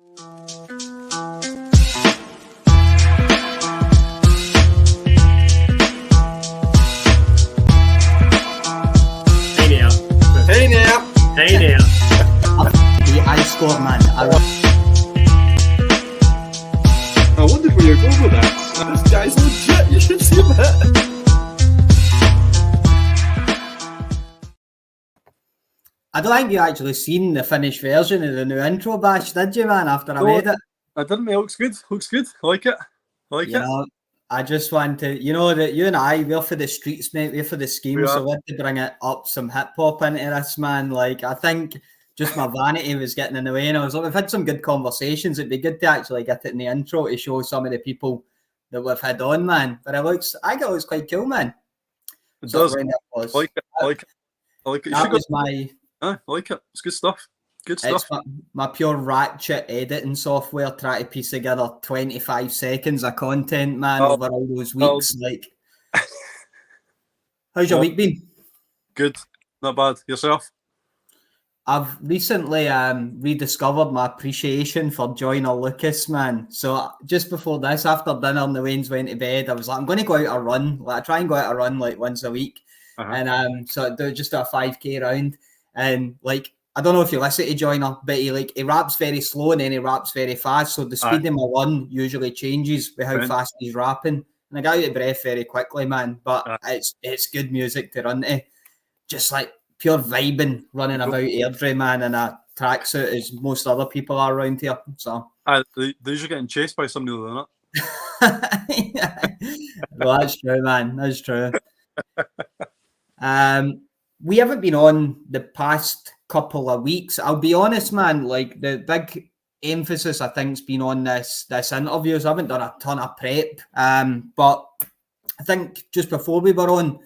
Hey now. I scored, man. I wondered where you're going with that. This guy's legit. You should see that. I don't think you actually seen the finished version of the new intro, Bash, did you, man, after I made it? I didn't. It looks good. I like it. I just want to, that you and I, we're for the streets, mate. We're for the scheme. So we had to bring it up some hip hop into this, man. Like, I think just my vanity was getting in the way. And I was like, we've had some good conversations. It'd be good to actually get it in the intro to show some of the people that we've had on, man. But I think it looks quite cool, man. It does. I like it. I like it. That was my... I like it. It's good stuff. Good stuff. It's my pure ratchet editing software trying to piece together 25 seconds of content, man, over all those weeks. Like, how's your week been? Good. Not bad. Yourself? I've recently rediscovered my appreciation for Joyner Lucas, man. So just before this, after dinner and the Waynes went to bed, I was like, I'm going to go out a run. Like, I try and go out a run like once a week. And so I do just a 5K round. And like, I don't know if you listen to Joyner, but he raps very slow and then he raps very fast. So the speed of my run usually changes with how fast he's rapping. And I got out of breath very quickly, man. But it's good music to run to. Just like pure vibing, running about Airdrie, man, in a tracksuit as most other people are around here. So they're usually getting chased by somebody other than that. Well, that's true, man. That's true. We haven't been on the past couple of weeks. I'll be honest, man, like the big emphasis I think's been on this interview. So I haven't done a ton of prep. But I think just before we were on,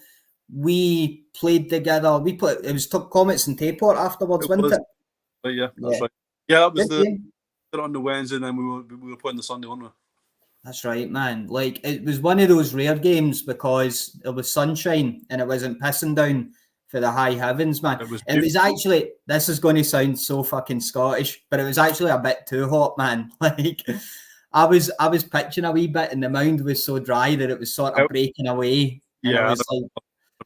we played together. It was Comets and Tayport afterwards, wasn't it? But yeah, that's right. Yeah, that was on the Wednesday, and then we were playing the Sunday, weren't we? That's right, man. Like, it was one of those rare games because it was sunshine and it wasn't pissing down for the high heavens, man. It was actually, this is going to sound so fucking Scottish, but it was actually a bit too hot, man. Like, I was pitching a wee bit and the mound was so dry that it was sort of breaking away. Yeah, I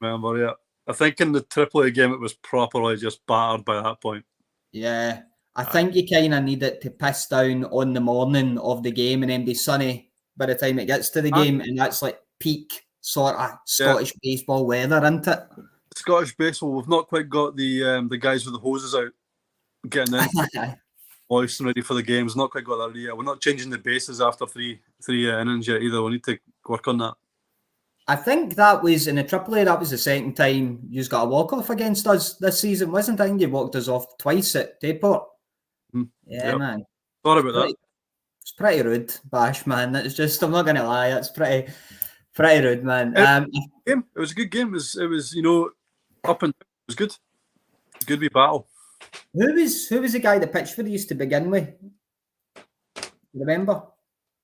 remember, yeah. I think in the AAA game, it was properly just battered by that point. Yeah. I think you kind of need it to piss down on the morning of the game and then be sunny by the time it gets to the game. And that's like peak sort of Scottish baseball weather, isn't it? Scottish baseball, we've not quite got the guys with the hoses out getting in, moist and ready for the games. Not quite got that yet. We're not changing the bases after three innings yet either. We need to work on that. I think that was in the AAA. That was the second time you got a walk off against us this season, wasn't it? I think you walked us off twice at Tayport. Yeah, man. Sorry about that. It's pretty rude, Bash, man. It's just, I'm not going to lie, it's pretty rude, man. It was a good game. It was up and down. It was good. Good wee battle. Who was the guy that pitched for these to begin with? Remember?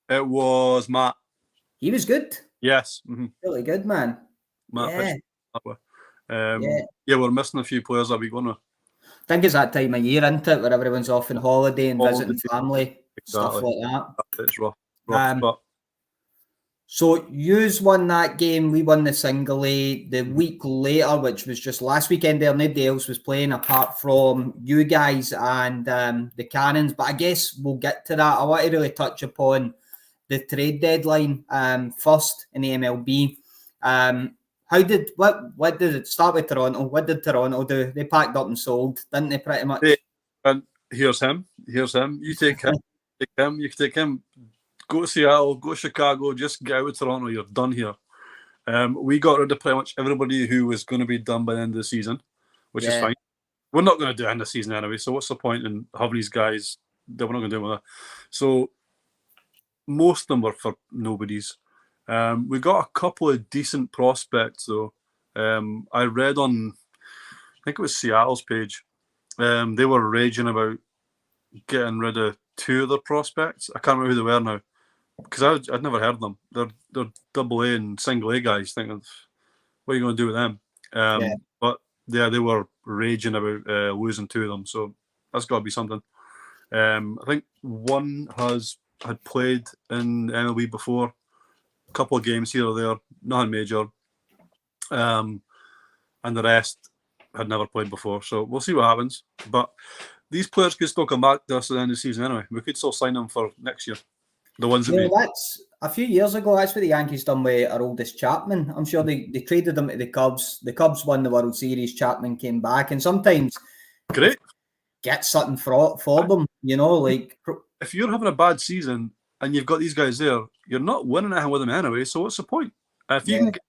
It was Matt. He was good. Yes. Really good, man. Matt pitched that way. We're missing a few players that week, weren't we? I think it's that time of year, isn't it, where everyone's off on holiday and visiting family, stuff like that. It's rough. But so yous won that game. We won the single A. The week later, which was just last weekend there, nobody else was playing apart from you guys and the Cannons. But I guess we'll get to that. I want to really touch upon the trade deadline first in the MLB. What did it start with Toronto? What did Toronto do? They packed up and sold, didn't they, pretty much? And here's him. You take him. You can take him. Go to Seattle, go to Chicago, just get out of Toronto. You're done here. We got rid of pretty much everybody who was going to be done by the end of the season, which is fine. We're not going to do it in the season anyway, so what's the point in having these guys that we're not going to do with that? So most of them were for nobodies. We got a couple of decent prospects, though. I read on, I think it was Seattle's page, they were raging about getting rid of two of their prospects. I can't remember who they were now, because I'd never heard of them. They're double A and single A guys, thinking, what are you going to do with them? But yeah, they were raging about losing two of them, so that's got to be something. I think one had played in MLB before, a couple of games here or there, nothing major. And the rest had never played before. So we'll see what happens. But these players could still come back to us at the end of the season anyway. We could still sign them for next year. The ones that that's a few years ago. That's what the Yankees done with our oldest Chapman. I'm sure they traded him to the Cubs. The Cubs won the World Series. Chapman came back, and sometimes great get something for them. You know, like if you're having a bad season and you've got these guys there, you're not winning anything with them anyway. So what's the point? If you can get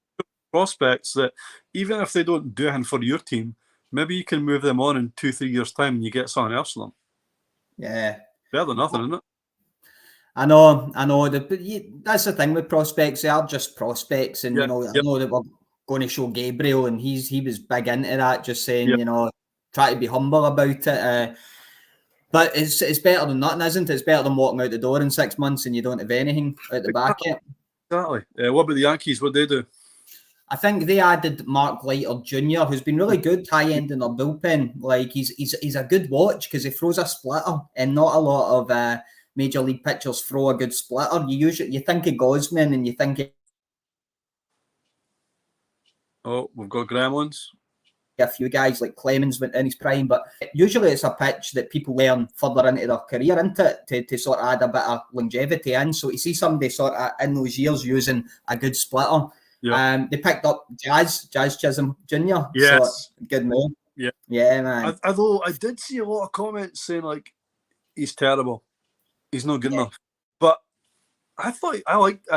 prospects that even if they don't do anything for your team, maybe you can move them on in 2-3 years' time and you get something else for them. Yeah, better than nothing, isn't it? I know. That's the thing with prospects. They are just prospects, and I know that we're going to show Gabriel, and he was big into that, just saying, try to be humble about it. But it's better than nothing, isn't it? It's better than walking out the door in 6 months and you don't have anything out the back yet. Exactly. What about the Yankees? What they do? I think they added Mark Leiter Jr., who's been really good high end in their bullpen. Like he's a good watch because he throws a splitter, and not a lot of major league pitchers throw a good splitter. You think of Gosman and you think of we've got gremlins. A few guys like Clemens went in his prime, but usually it's a pitch that people learn further into their career into to sort of add a bit of longevity in. So you see somebody sort of in those years using a good splitter. Yeah. They picked up Jazz Chisholm Jr. Yes. So, good move. Yeah. Yeah, man. Although I did see a lot of comments saying like he's terrible, he's not good enough. But I thought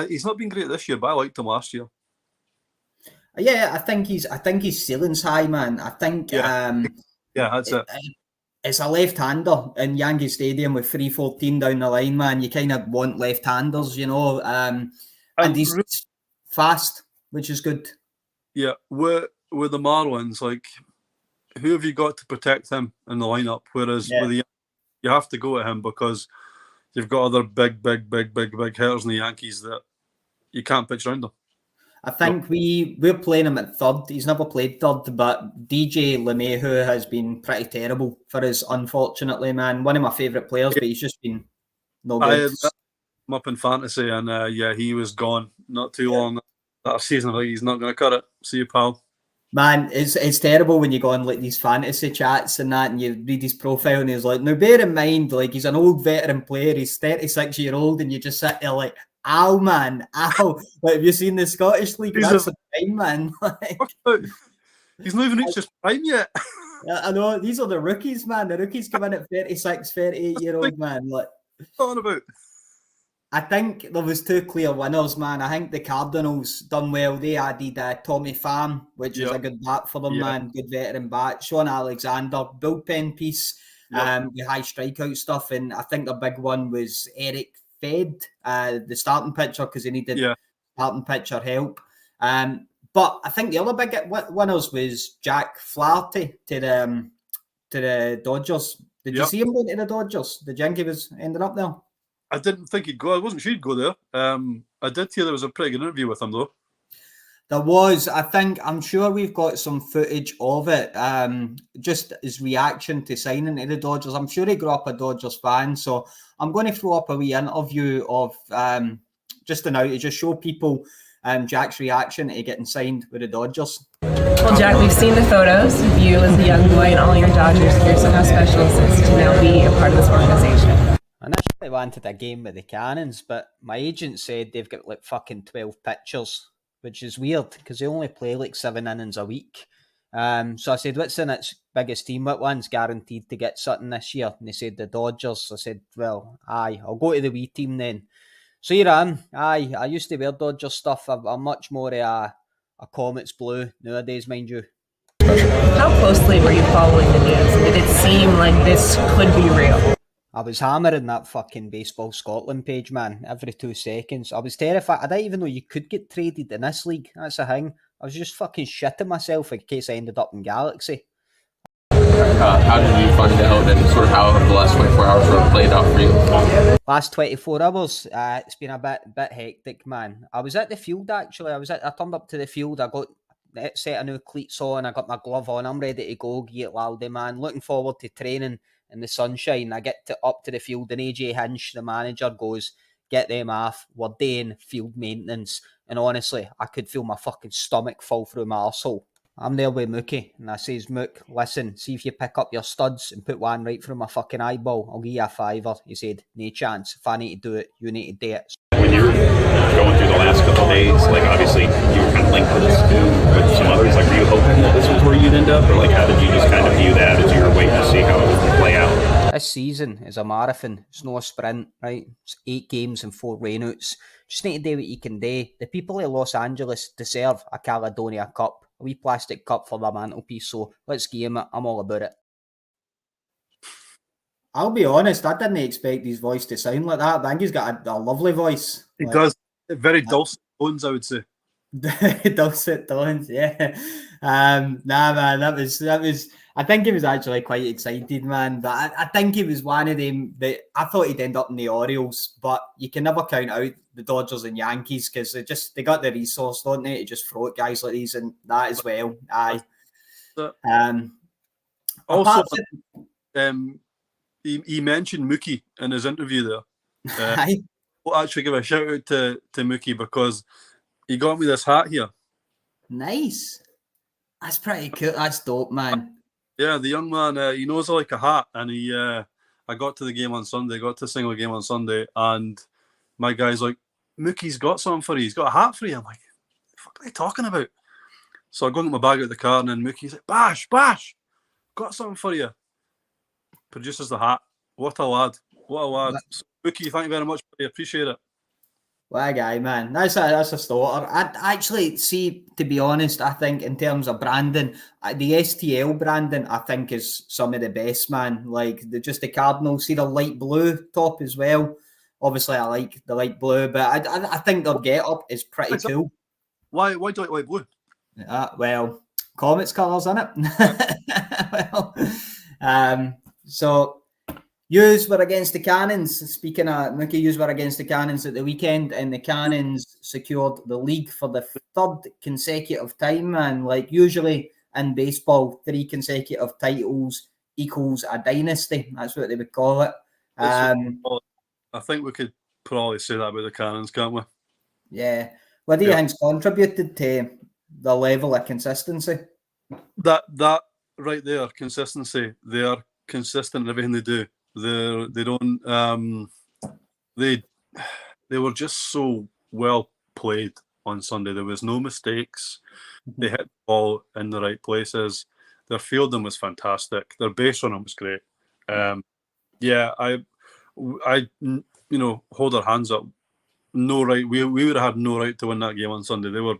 he's not been great this year, but I liked him last year. Yeah, I think his ceiling's high, man. I think that's it. It's a left-hander in Yankee Stadium with 314 down the line, man. You kind of want left-handers, and he's fast, which is good. Yeah, with the Marlins, like, who have you got to protect him in the lineup? Whereas with the you have to go at him because you've got other big hitters in the Yankees that you can't pitch around them. I think we're playing him at third. He's never played third, but DJ LeMahieu has been pretty terrible for us, unfortunately, man. One of my favourite players, but he's just been no good. I had him up in fantasy, and he was gone not too long that season. Like, he's not going to cut it. See you, pal. Man, it's terrible when you go on like these fantasy chats and that, and you read his profile, and he's like, now bear in mind, like, he's an old veteran player. He's 36-year-old, and you just sit there like, ow, man, ow. Like, have you seen the Scottish League? That's the time, man. He's not even reached his prime yet. I know. These are the rookies, man. The rookies come in at 36, 38-year-old, man. Like, what about? I think there was two clear winners, man. I think the Cardinals done well. They added Tommy Pham, which is a good bat for them, man. Good veteran bat. Sean Alexander, bullpen piece with high strikeout stuff. And I think the big one was Eric Fed, the starting pitcher, because he needed starting pitcher help. But I think the other big winners was Jack Flaherty to the Dodgers. Did you see him going to the Dodgers? Did you think he was ending up there? I didn't think he'd go. I wasn't sure he'd go there. I did hear there was a pretty good interview with him, though. There was. I'm sure we've got some footage of it. Just his reaction to signing to the Dodgers. I'm sure he grew up a Dodgers fan. So I'm going to throw up a wee interview of just now to just show people Jack's reaction to getting signed with the Dodgers. Well, Jack, we've seen the photos of you as a young boy and all your Dodgers career. So how special is this to now be a part of this organization? I initially wanted a game with the Cannons, but my agent said they've got like fucking 12 pitchers, which is weird because they only play like 7 innings a week. So I said, what's the next biggest team? What one's guaranteed to get something this year? And they said the Dodgers. I said, well, I'll go to the wee team then. So here I am. I used to wear Dodgers stuff. I'm much more a Comets blue nowadays, mind you. How closely were you following the news? Did it seem like this could be real? I was hammering that fucking Baseball Scotland page, man, every 2 seconds. I was terrified. I didn't even know you could get traded in this league. That's the thing. I was just fucking shitting myself in case I ended up in Galaxy. How did you find out, and sort of how have the last 24 hours sort of played out for you? Last 24 hours, it's been a bit hectic, man. I was at the field, actually. I turned up to the field. I got set of new cleats on. I got my glove on. I'm ready to go, get loudy, man. Looking forward to training in the sunshine. I get up to the field and AJ Hinch, the manager, goes, "Get them off. We're doing field maintenance." And honestly, I could feel my fucking stomach fall through my arsehole. I'm there with Mookie, and I says, "Mook, listen, see if you pick up your studs and put one right through my fucking eyeball, I'll give you a $5." He said, "No chance. If I need to do it, you need to do it." When you're going through the last couple of days, like obviously you were kind of linked to this too with some others. Like, were you hoping that this was where you'd end up, or like how did you just kind of view that as you were waiting to see how it would play out? This season is a marathon. It's not a sprint, right? It's 8 games and 4 rainouts. Just need to do what you can do. The people of Los Angeles deserve a Caledonia Cup, a wee plastic cup for their mantelpiece. So let's give him it. I'm all about it. I'll be honest, I didn't expect his voice to sound like that. I think he's got a lovely voice. He does. Very dulcet tones, I would say. Dulcet tones, yeah. Nah, man, that was. I think he was actually quite excited, man. But I think he was one of them that I thought he'd end up in the Orioles, but you can never count out the Dodgers and Yankees because they got the resource, don't they, to just throw at guys like these and that as well. Aye. Also, he mentioned Mookie in his interview there. I'll actually give a shout out to Mookie because he got me this hat here. Nice. That's pretty cool. That's dope, man. Yeah, the young man, he knows I like a hat, and I got to the game on Sunday, got to the single game on Sunday, and my guy's like, "Mookie's got something for you. He's got a hat for you." I'm like, "The fuck are they talking about?" So I go and get my bag out of the car, and then Mookie's like, Bash, got something for you. Produces the hat. What a lad. So, Mookie, thank you very much. I appreciate it. What a guy, man. That's a starter. I'd actually see, to be honest, I think in terms of branding, the STL branding, I think is some of the best, man. Like just the Cardinals, see the light blue top as well. Obviously, I like the light blue, but I think their get-up is pretty cool. Why do you like light blue? Well, Comets colours, innit? So yous were against the Cannons. Speaking of Mookie, yous were against the Cannons at the weekend, and the Cannons secured the league for the 3rd consecutive time, man. Like usually in baseball, 3 consecutive titles equals a dynasty. That's what they would call it. I think we could probably say that about the Cannons, can't we? Yeah. What do you think's contributed to the level of consistency? That right there, consistency. They are consistent in everything they do. They were just so well played on Sunday. There was no mistakes. They hit the ball in the right places. Their fielding was fantastic. Their base running was great. I hold our hands up. No right. We would have had no right to win that game on Sunday. They were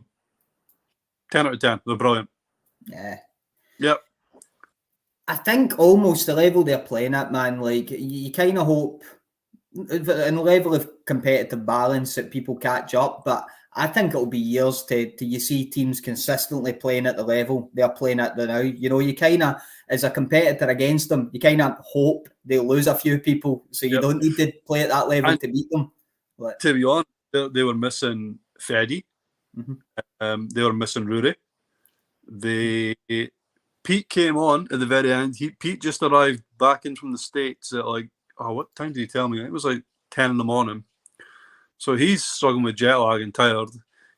10 out of 10. They're brilliant. Yeah. Yep. I think almost the level they're playing at, man, like you kind of hope in the level of competitive balance that people catch up, but I think it'll be years to you see teams consistently playing at the level they're playing at now. You know, you kind of, as a competitor against them, you kind of hope they'll lose a few people, so you don't need to play at that level to beat them. But, to be honest, they were missing Feddy. They were missing Rory. Pete came on at the very end. Pete just arrived back in from the States at what time did he tell me? It was like 10 in the morning. So he's struggling with jet lag and tired.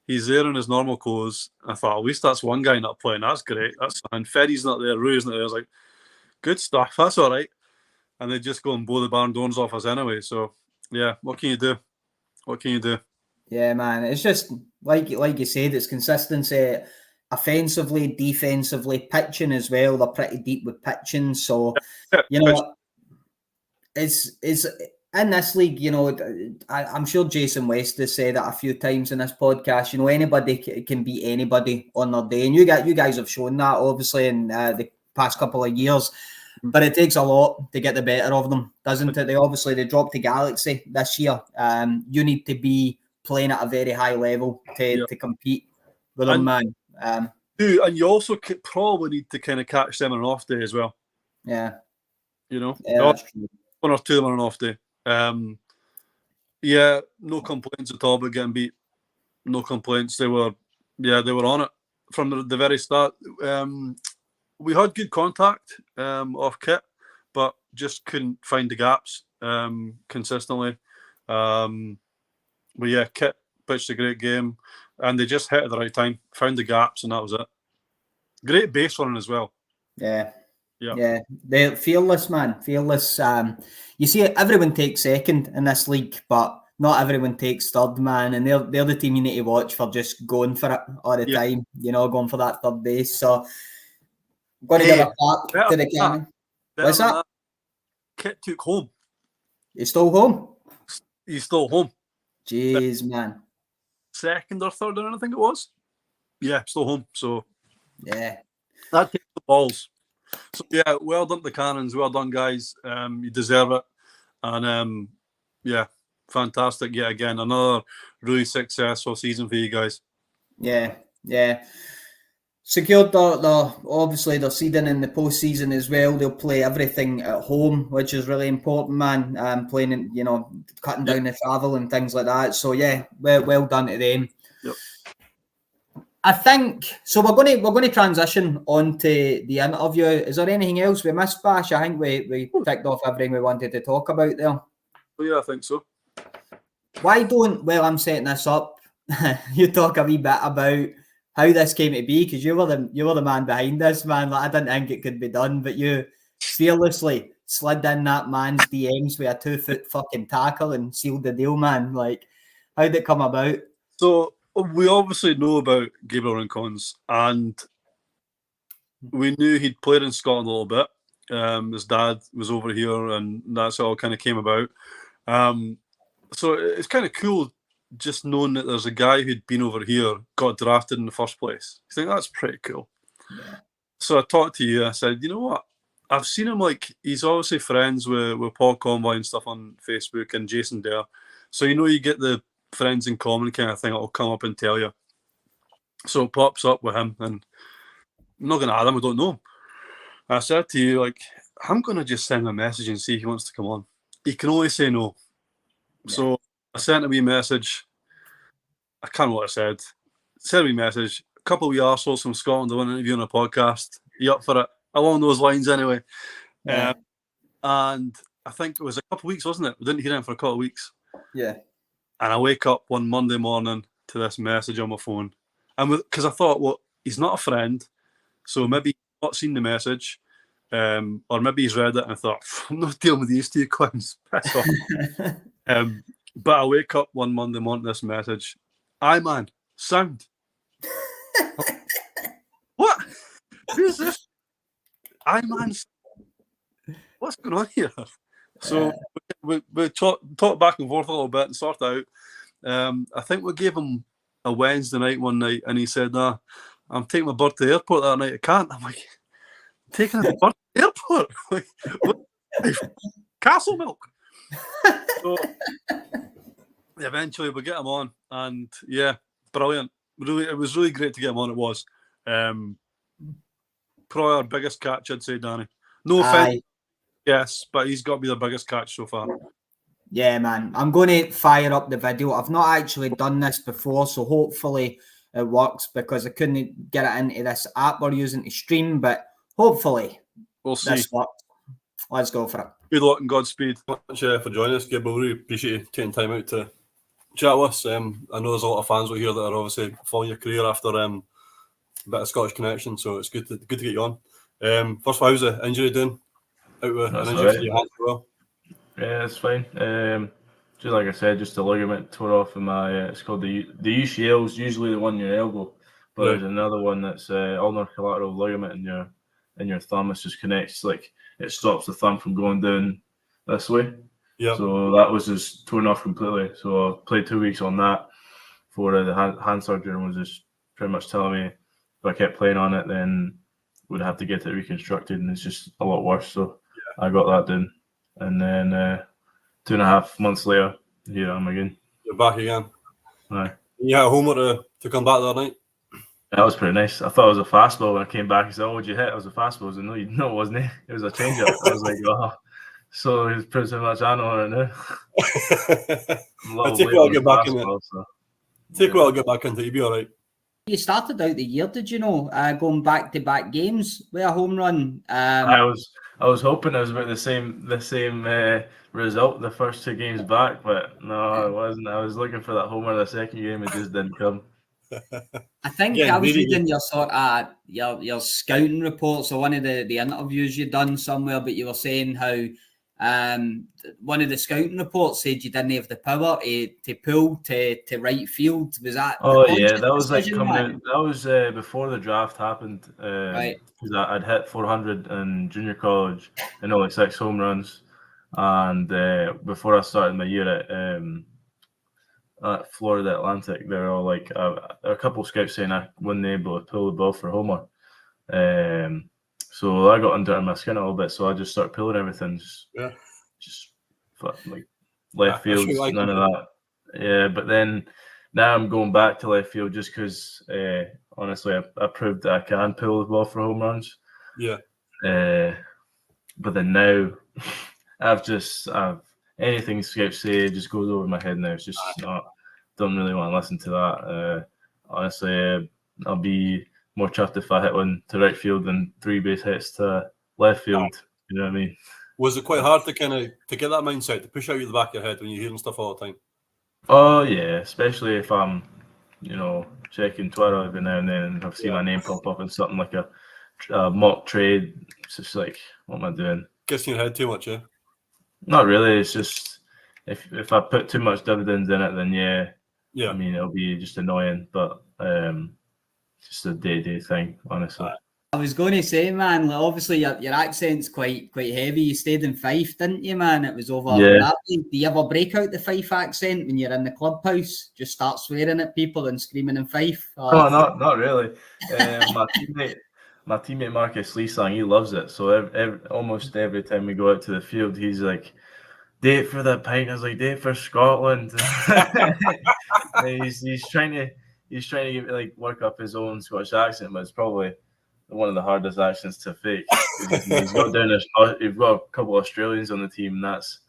He's there in his normal clothes. I thought, at least that's one guy not playing. That's great. That's fine. Feddy's not there. Rui's not there. I was like, good stuff. That's all right. And they just go and blow the barn doors off us anyway. So, yeah, what can you do? Yeah, man. It's just, like you said, it's consistency. Offensively, defensively, pitching as well. They're pretty deep with pitching. So, it's in this league, I'm sure Jason West has said that a few times in this podcast, anybody can beat anybody on their day. And you guys have shown that, obviously, in the past couple of years. But it takes a lot to get the better of them, doesn't it? They dropped to Galaxy this year. You need to be playing at a very high level to compete with them, man. And you also probably need to kind of catch them on an off day as well. Yeah. That's true. 1 or 2 on an off day. No complaints at all about getting beat. No complaints. They were on it from the very start. We had good contact off kit, but just couldn't find the gaps consistently. But yeah, Kit pitched a great game, and they just hit at the right time, found the gaps, and that was it. Great base running as well. Yeah. Yeah. Yeah, they're fearless, man. Fearless. You see, everyone takes second in this league, but not everyone takes third, man. And they're the team you need to watch for just going for it all the time, you know, going for that third base. So, going to give a clap to the cannon. What's that? Kit took home. He's still home? He's still home. Jeez, man. Second or third, I think it was. Yeah, still home. So, yeah. That takes the balls. So yeah, well done to the Cannons, well done guys. You deserve it, and yeah, fantastic yet again. Another really successful season for you guys. Yeah, yeah. Secured the obviously they're seeding in the postseason as well. They'll play everything at home, which is really important, man. Playing in, you know, cutting down the travel and things like that. So yeah, well done to them. Yep. I think so. We're going to transition on to the interview. Is there anything else we missed, Bash? I think we ticked off everything we wanted to talk about there. Well, yeah, I think so. Why don't, while I'm setting this up, you talk a wee bit about how this came to be, because you were the man behind this, man. Like, I didn't think it could be done, but you fearlessly slid in that man's DMs with a 2-foot fucking tackle and sealed the deal, man. Like, how did it come about? So we obviously know about Gabriel Rincones, and we knew he'd played in Scotland a little bit. His dad was over here, and that's how it kind of came about. So it's kind of cool just knowing that there's a guy who'd been over here, got drafted in the first place. I think that's pretty cool. Yeah. So I talked to you, I said, you know what? I've seen him, like, he's obviously friends with Paul Convoy and stuff on Facebook and Jason Dare. So, you know, you get the friends in common kind of thing that'll come up and tell you. So it pops up with him, and I'm not going to add him, I don't know him. I said to you, like, I'm going to just send him a message and see if he wants to come on. He can only say no. Yeah. So I sent a wee message. I can't remember what I said. Sent a wee message. A couple of wee arseholes from Scotland I want to interview on a podcast. You up for it? Along those lines anyway. Yeah. And I think it was a couple of weeks, wasn't it? We didn't hear him for a couple of weeks. Yeah. And I wake up one Monday morning to this message on my phone. And because I thought, well, he's not a friend, so maybe he's not seen the message, or maybe he's read it and I thought, I'm not dealing with these two clowns. Piss off. But I wake up one Monday morning to this message. Aye, man, sound. What? Who's this? Aye, man. What's going on here? So we talked back and forth a little bit and sorted out. I think we gave him a Wednesday night one night, and he said, "Nah, I'm taking my bird to the airport that night. I can't." I'm like, "Taking a bird to the airport? Like, what? Castle milk?" So eventually we get him on, and yeah, brilliant. Really, it was really great to get him on. It was probably our biggest catch, I'd say, Danny. No offense. Yes, but he's got to be the biggest catch so far. Yeah, man. I'm going to fire up the video. I've not actually done this before, so hopefully it works, because I couldn't get it into this app we're using to stream, but hopefully we'll see. This works. Let's go for it. Good luck and Godspeed. Thanks for joining us, Gabriel. We really appreciate you taking time out to chat with us. I know there's a lot of fans out here that are obviously following your career after a bit of Scottish connection, so it's good to get you on. First of all, how's the injury doing? Out with an injury for your hand as well? Yeah, it's fine. Just like I said, just a ligament tore off in my. It's called the UCL is usually the one in your elbow, but there's another one that's ulnar collateral ligament in your thumb. It just connects, like, it stops the thumb from going down this way. Yeah. So that was just torn off completely. So I played 2 weeks on that for the hand surgeon was just pretty much telling me if I kept playing on it, then would have to get it reconstructed, and it's just a lot worse. So I got that done, and then 2.5 months later, here I am again. You're back again. Aye. You had a homer to come back that night? That was pretty nice. I thought it was a fastball when I came back. He said, "Oh, what'd you hit?" It was a fastball. I said, "No, it wasn't. It was a changeup." I was like, "Oh." So it's pretty much I know it now. Take a while to get back in it. Take a while to get back into it. You'll be all right. You started out the year, did you know, going back-to-back games with a home run? I was I was hoping it was about the same result the first 2 games back, but no, it wasn't. I was looking for that homer the second game, it just didn't come. I think Yeah, I was really. reading your sort of your scouting reports or one of the interviews you done somewhere, but you were saying how one of the scouting reports said you didn't have the power to pull to right field. Was that Oh a yeah, conscious that was like decision, coming man? out. That was before the draft happened. Right. Because I'd hit 400 in junior college and only 6 home runs, and before I started my year at Florida Atlantic, they're all like a couple of scouts saying I wouldn't be able to pull the ball for homer. So I got under my skin a little bit, so I just started pulling everything. Just like left field, none of that. Yeah, but then now I'm going back to left field just because honestly I proved that I can pull the ball for home runs. Yeah. But then now I've anything scouts say just goes over my head now. It's just don't really want to listen to that. Honestly, I'll be more chuffed if I hit one to right field than 3 base hits to left field. You know what I mean? Was it quite hard to get that mindset to push out the back of your head when you're hearing stuff all the time? Oh yeah, especially if I'm, checking Twitter every now and then and I've seen my name pop up in something like a mock trade. It's just like, what am I doing? Gets in your head too much, yeah? Not really. It's just if I put too much dividends in it, then yeah. Yeah. I mean, it'll be just annoying, but just a day-to-day thing, honestly. I was going to say, man, like, obviously your accent's quite heavy. You stayed in Fife, didn't you, man? It was over that way. Do you ever break out the Fife accent when you're in the clubhouse? Just start swearing at people and screaming in Fife? Or... Oh, not really. My teammate Marcus Leesang, he loves it. So almost every time we go out to the field, he's like, "Date for the pint." I was like, "Date for Scotland." he's trying to get like work up his own Scottish accent, but it's probably one of the hardest accents to fake. He's got you've got a couple of Australians on the team. That's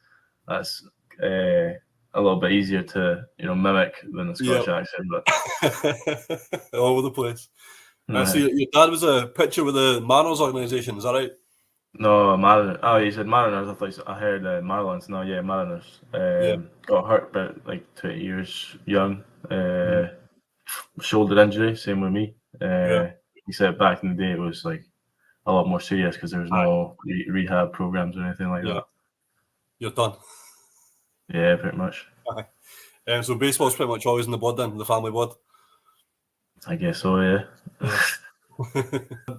a little bit easier to mimic than the Scottish accent, but all over the place. So your dad was a pitcher with the Mariners organization, is that right? No, Mariners. Oh, you said Mariners. I heard Marlins. No, yeah, Mariners. Got hurt, but like 20 years young. Shoulder injury, same with me. He said back in the day it was like a lot more serious because there was no rehab programs or anything like that. You're done. Yeah, pretty much. So baseball's pretty much always in the blood then, the family blood. I guess so, yeah.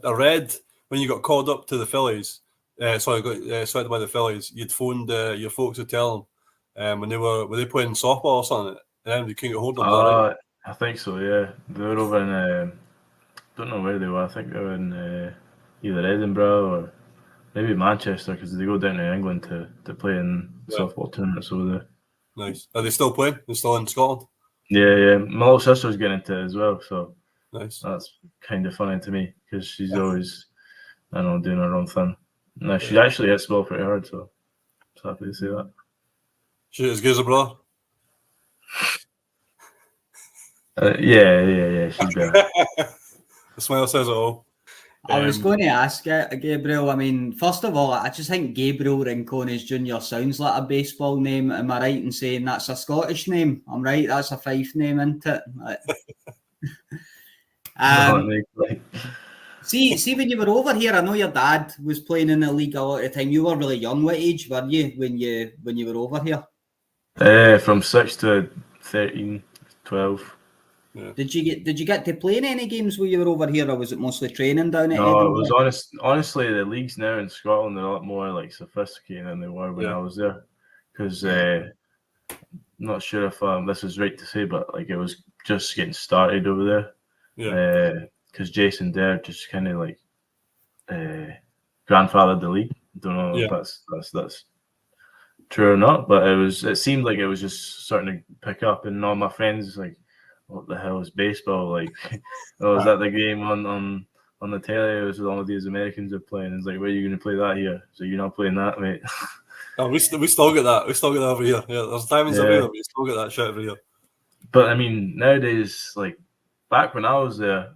I read when you got called up to the Phillies, got selected by the Phillies, you'd phoned your folks to tell them when were they playing softball or something, and you couldn't get hold of them. Right? I think so, yeah. They were over in, don't know where they were. I think they were in either Edinburgh or maybe Manchester because they go down to England to play in softball tournaments over there. Nice. Are they still playing? They're still in Scotland? Yeah. My little sister's getting into it as well, so nice. That's kind of funny to me because she's always, doing her own thing. No, she actually hits the ball pretty hard, so I'm happy to say that. She's as good as a brother? Yeah, she's better. The smile says it all. I was going to ask Gabriel, I mean, first of all, I just think Gabriel Rincones Jr. sounds like a baseball name. Am I right in saying that's a Scottish name? I'm right, that's a Fife name, isn't it? See, when you were over here, I know your dad was playing in the league a lot of the time. You were really young. What age were you when you were over here? From 6 to 13, 12. Yeah. Did you get to play in any games when you were over here, or was it mostly training down at No, Edinburgh? it was honestly the leagues now in Scotland are a lot more like sophisticated than they were when I was there. Because I'm not sure if this is right to say, but like it was just getting started over there. Yeah. Because Jason Dare just kind of like grandfathered the league. Don't know if that's true or not, but it seemed like it was just starting to pick up, and all my friends like, what the hell is baseball? Like, is that the game on the telly? It was all these Americans are playing. It's like, where are you going to play that here? So you're not playing that, mate. Oh, we still get that. We still get that over here. Yeah, there's diamonds everywhere, but we still get that shit over here. But I mean, nowadays, like back when I was there,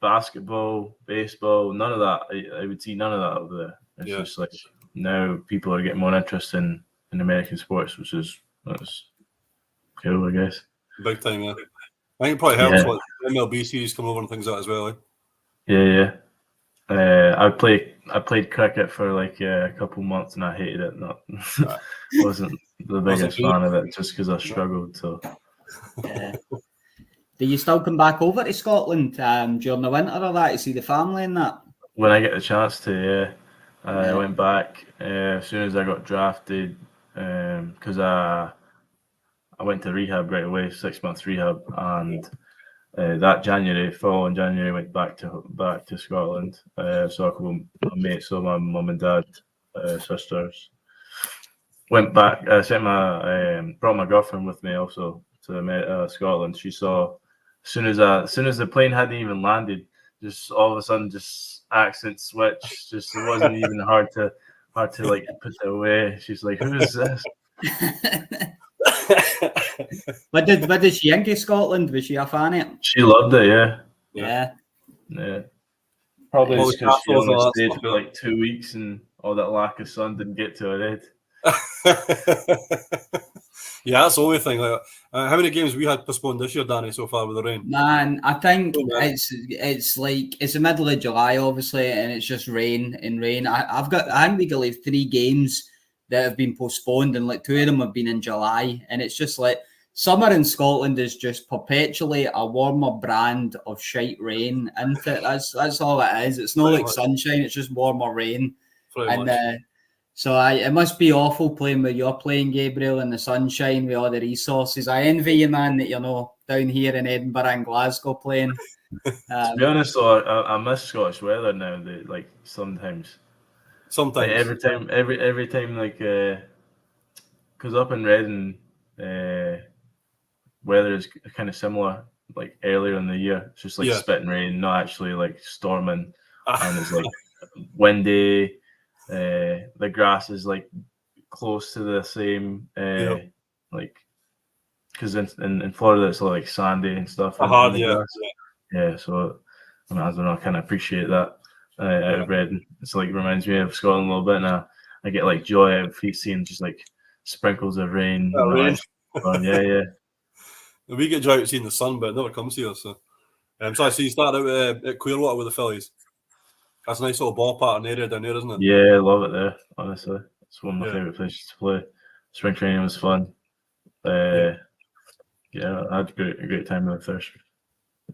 basketball, baseball, none of that. I would see none of that over there. It's Yeah. just like now people are getting more interest in American sports, that's cool, I guess. Big time, yeah. I think it probably helps Yeah. what MLB series come over and things like that as well. Yeah. I played cricket for like a couple months and I hated it. Wasn't the biggest fan of it just because I struggled. So Do you still come back over to Scotland during the winter or that to see the family and that? when I get the chance to, I went back as soon as I got drafted because I went to rehab right away, 6 months rehab, and that following January, went back to Scotland. So a couple of mates, so my mum and dad, sisters, went back. Brought my girlfriend with me also to Scotland. She saw as soon as the plane hadn't even landed, just all of a sudden, just accent switch. Just it wasn't even hard to like put it away. She's like, "Who is this?" What did she think of Scotland? Was she a fan of it? She loved it. Yeah. Probably Well, just because she castles, only all that stayed stuff. for like 2 weeks and all that lack of sun didn't get to her head. Yeah, that's the only thing. Like, how many games we had postponed this year, Danny, so far with the rain? Man, I think Oh, man. it's like it's the middle of July, obviously, and it's just rain and rain. I think we got like 3 games that have been postponed, and like 2 of them have been in July, and it's just like summer in Scotland is just perpetually a warmer brand of shite rain, isn't it? That's all it is. It's not Pretty like much. sunshine; it's just warmer rain. Pretty And much. so it must be awful playing where you're playing, Gabriel, in the sunshine with all the resources. I envy you, man, that you're down here in Edinburgh and Glasgow playing. To be honest, though, I miss Scottish weather now. Like sometimes, like every time, like because up in Reading, weather is kind of similar. Like earlier in the year, it's just like spitting rain, not actually like storming, and it's like windy. The grass is like close to the same, like because in Florida it's like sandy and stuff. Hard, in the grass. Yeah. So I don't know. I kind of appreciate that out of Reading. It's like reminds me of Scotland a little bit, and I get like joy out of seeing just like sprinkles of rain. Yeah. We get joy out seeing the sun, but it never comes here. So I see you started out at Clearwater with the Phillies. That's a nice little ball pattern area down there, isn't it? Yeah, I love it there. Honestly, it's one of my favorite places to play. Spring training was fun. I had a great time with the Fish.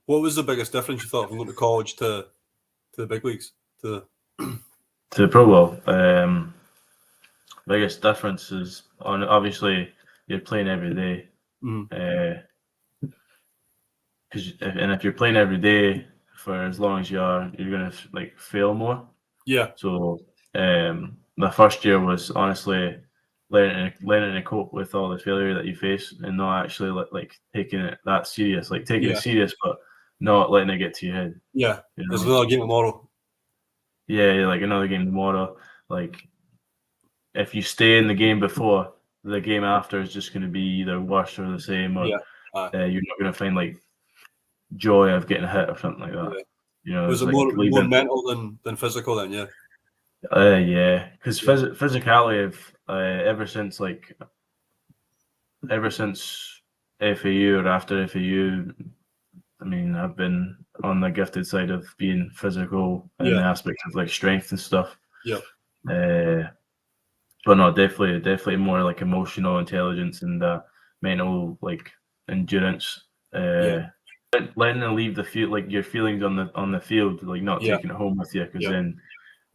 What was the biggest difference you thought from going to college to the big leagues? To the Pro Bowl? Biggest difference is obviously you're playing every day. If you're playing every day for as long as you are, you're gonna like fail more. Yeah. So the first year was honestly learning to cope with all the failure that you face and not actually like taking it that serious. Like taking it serious, but not letting it get to your head. Yeah. There's another game tomorrow. Yeah, like another game tomorrow. Like if you stay in the game before, the game after is just going to be either worse or the same, or you're not going to find like joy of getting hit or something like that. Yeah. Was it like more mental than physical then? Yeah, because physicality ever since FAU or after FAU, I mean, I've been on the gifted side of being physical in the aspect of like strength and stuff. But no, definitely more like emotional intelligence and mental like endurance. Letting them leave the field, like your feelings on the field, like not taking it home with you, because then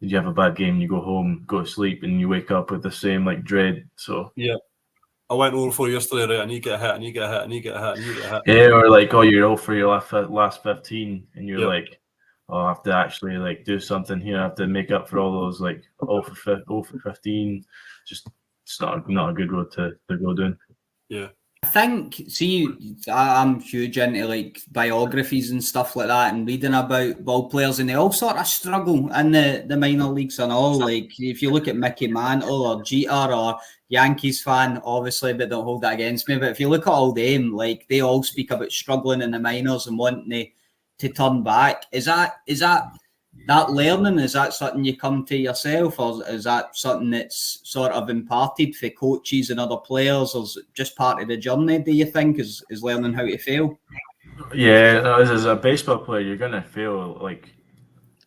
you have a bad game, you go home, go to sleep, and you wake up with the same like dread. So I went 0-4 yesterday, right? I need to get a hit, I need to get a hit, I need to get a hit, I need to get a hit. Yeah, or like, oh, you're 0 for your last 15, and you're like, oh, I have to actually like do something here. I have to make up for all those like 0 for 15. Just it's not a good road to go doing. Yeah. I think, I'm huge into like biographies and stuff like that and reading about ball players, and they all sort of struggle in the minor leagues and all. Like if you look at Mickey Mantle or Jeter or Yankees fan, obviously, but don't hold that against me. But if you look at all them, like they all speak about struggling in the minors and wanting to turn back. Is that that learning, is that something you come to yourself, or is that something that's sort of imparted for coaches and other players, or is it just part of the journey, do you think, is learning how to fail? Yeah, no, as a baseball player, you're gonna fail, like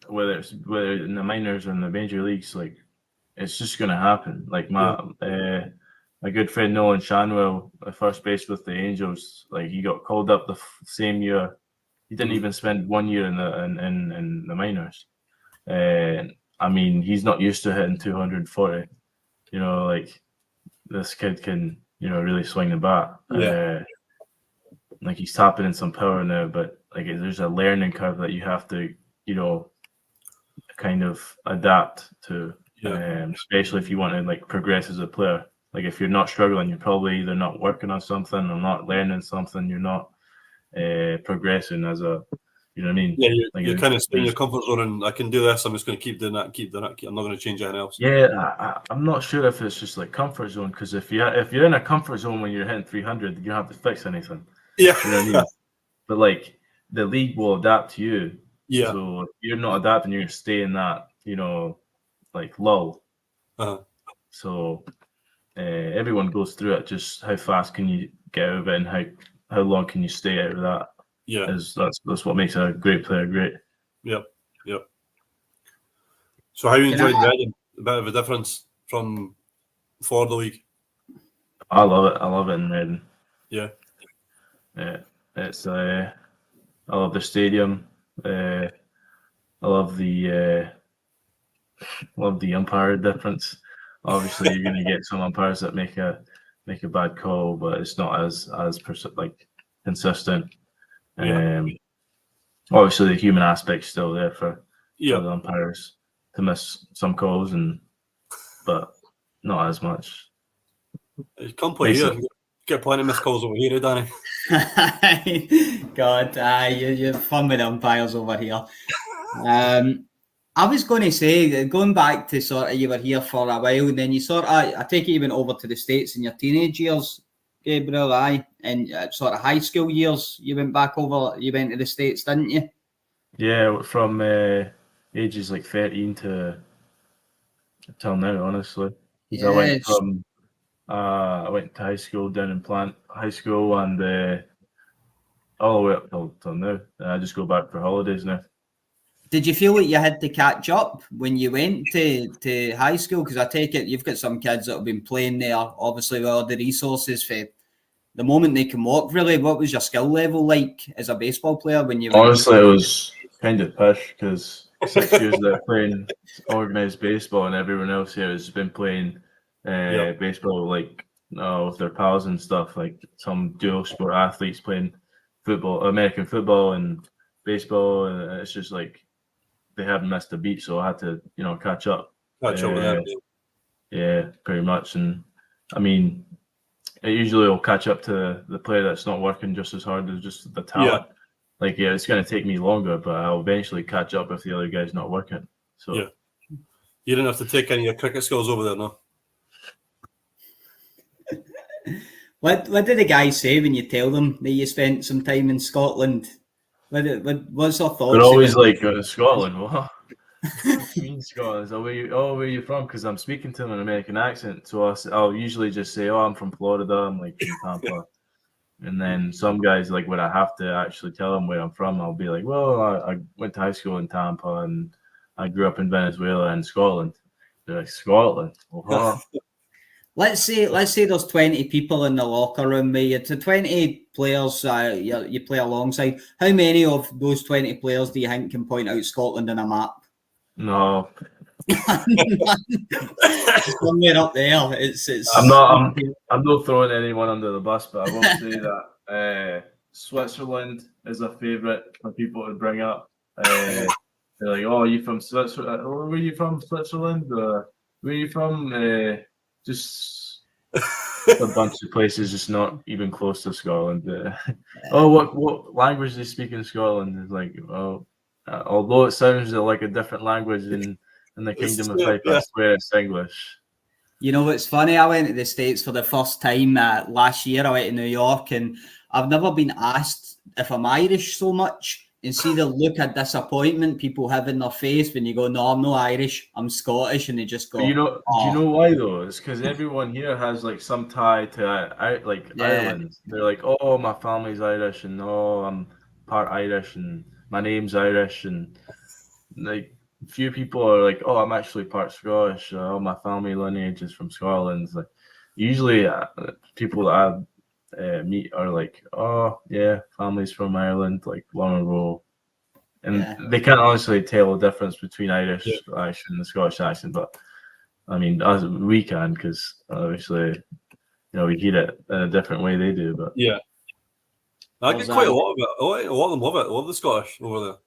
whether in the minors or in the major leagues, like it's just gonna happen. Like my good friend Nolan Shanwell, the first base with the Angels, like he got called up the same year. He didn't even spend 1 year in the minors. I mean, he's not used to hitting 240. You know, like this kid can, really swing the bat. Yeah. Like he's tapping in some power now, but like there's a learning curve that you have to, kind of adapt to. Especially if you want to like progress as a player. Like if you're not struggling, you're probably either not working on something or not learning something. You're not progressing as a, you know what I mean? Yeah, like you're kind of staying in your comfort zone, and I can do this. I'm just going to keep doing that. I'm not going to change anything else. Yeah, I'm not sure if it's just like comfort zone, because if you're in a comfort zone when you're hitting 300, you don't have to fix anything. Yeah, you know what I mean? But like the league will adapt to you. Yeah. So if you're not adapting, you're going to stay in that, like lull. So everyone goes through it. Just how fast can you get out of it, and how long can you stay out of that? Yeah, that's what makes a great player great. Yep. So how you enjoyed Reading? A bit of a difference from for the league. I love it. I love it in Reading. Yeah. It's I love the stadium. I love the umpire difference. Obviously, you're going to get some umpires that make a bad call, but it's not as consistent. Obviously, the human aspect's still there for the umpires to miss some calls, but not as much. You come play here. Get plenty of missed calls over here, Danny. God, you're fun with umpires over here. I was going to say, going back to sort of you were here for a while, and then you sort of, I take it you went over to the States in your teenage years, Gabriel, and sort of high school years, you went to the States, didn't you? Yeah, from ages like 13 till now, honestly. Yeah. I went to high school down in Plant High School, and all the way up till now. I just go back for holidays now. Did you feel like you had to catch up when you went to high school? Because I take it you've got some kids that have been playing there, obviously with all the resources for the moment they can walk. Really, what was your skill level like as a baseball player when you? Honestly, it was kind of pish, because 6 years they're playing organised baseball, and everyone else here has been playing baseball like with their pals and stuff. Like some dual sport athletes playing football, American football and baseball, and it's just like they haven't missed a beat, so I had to, catch up. Catch up with them. Yeah, pretty much. And I mean, it usually will catch up to the player that's not working just as hard as just the talent. Like, it's going to take me longer, but I'll eventually catch up if the other guy's not working. So you didn't have to take any of your cricket skills over there, no? What do the guys say when you tell them that you spent some time in Scotland? What's their thoughts? They're always like, Scotland, what? mean Scotland. So where are you from? Because I'm speaking to them in an American accent. So I'll usually just say, I'm from Florida. I'm like from Tampa. And then some guys, like when I have to actually tell them where I'm from, I'll be like, well, I went to high school in Tampa, and I grew up in Venezuela and Scotland. They're like, Scotland? Oh. Let's say there's 20 people in the locker room with you. To 20 players you play alongside. How many of those 20 players do you think can point out Scotland on a map? No. It's somewhere up there. It's I'm not throwing anyone under the bus, but I will say that Switzerland is a favourite for people to bring up. They're like, "Oh, are you from Switzerland? Where are you from, Switzerland? Where are you from?" Just a bunch of places, just not even close to Scotland. What language they speak in Scotland? Is like, although it sounds like a different language in the Kingdom of Type, I swear it's English. You know, it's funny. I went to the States for the first time last year. I went to New York, and I've never been asked if I'm Irish so much. and see the look of disappointment people have in their face when you go, no, I'm no Irish, I'm Scottish, and they just go, Do you know why though? It's because everyone here has like some tie to Ireland. They're like, oh, my family's Irish, and oh, I'm part Irish, and my name's Irish, and like few people are like, oh, I'm actually part Scottish. Oh, my family lineage is from Scotland. It's like usually people that I meet are like, oh yeah, family's from Ireland, like long ago. And they can't honestly tell the difference between Irish accent and the Scottish accent, but I mean, as we can, because obviously, we hear it in a different way they do. But I get quite a lot of it. A lot of them love it. Love the Scottish over there.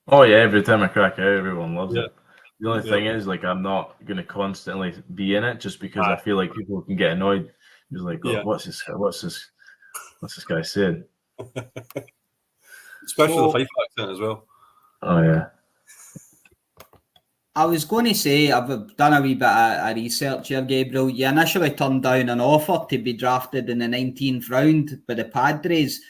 Oh yeah, every time I crack out, everyone loves it. The only thing is, like, I'm not gonna constantly be in it just because I feel like people can get annoyed. He's like, oh, what's this guy saying? Especially the Fife accent as well. Oh yeah. I was going to say, I've done a wee bit of research here, Gabriel. You initially turned down an offer to be drafted in the 19th round by the Padres.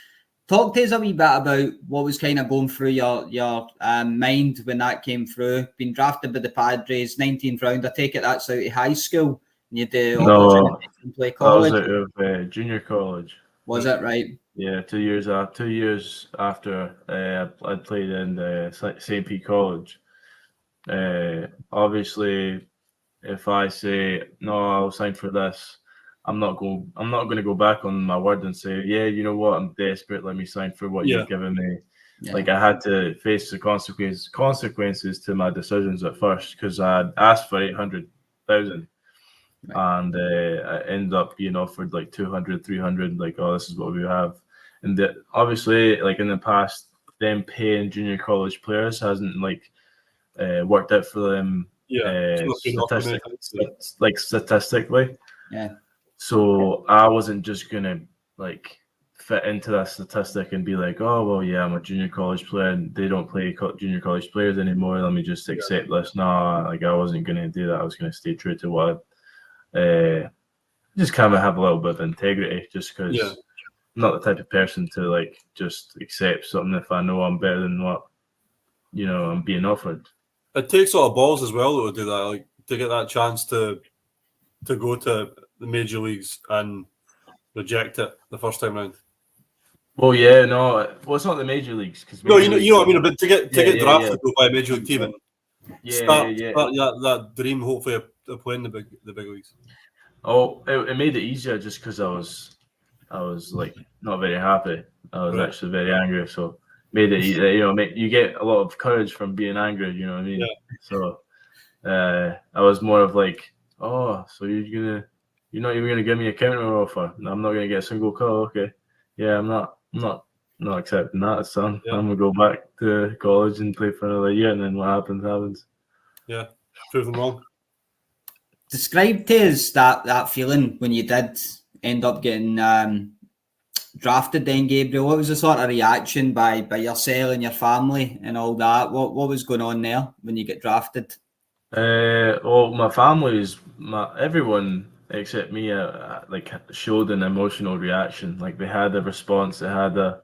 Talk to us a wee bit about what was kind of going through your mind when that came through. Being drafted by the Padres, 19th round. I take it that's out of high school. And you had the opportunity to play college. That was out of junior college. Was it right? Yeah, 2 years after. 2 years after I played in the St. Pete College. Obviously, if I say no, I'll sign for this, I'm not going to go back on my word and say, yeah, you know what, I'm desperate. Let me sign for what you've given me. Yeah. Like I had to face the consequences to my decisions at first because I had asked for 800,000, and I ended up being offered like 200, 300. Like, oh, this is what we have, and obviously, like in the past, them paying junior college players hasn't like worked out for them. Statistically. Yeah. So I wasn't just gonna like fit into that statistic and be like, oh well, yeah, I'm a junior college player and they don't play junior college players anymore. Let me just accept this. No, like I wasn't gonna do that. I was gonna stay true to what just kind of have a little bit of integrity, just because I'm not the type of person to like just accept something if I know I'm better than what I'm being offered. It takes a lot of balls as well though to do that, like to get that chance to go to the major leagues and reject it the first time round. Well, yeah, no, it's not the major leagues because you know what I mean. But to get drafted by a major league team and start that dream, hopefully, of playing the big leagues. Oh, it made it easier just because I was like not very happy. I was actually very angry, so made it you get a lot of courage from being angry. You know what I mean? Yeah. So I was more of like, oh, so you're not even gonna give me a counter offer? No, I'm not gonna get a single call. Okay, yeah, I'm not accepting that, son. Yeah. I'm gonna go back to college and play for another year, and then what happens. Yeah, prove them wrong. Describe to us that feeling when you did end up getting drafted then, Gabriel. What was the sort of reaction by yourself and your family and all that? What was going on there when you get drafted? Well, my family's everyone except me like showed an emotional reaction. Like they had a response, they had a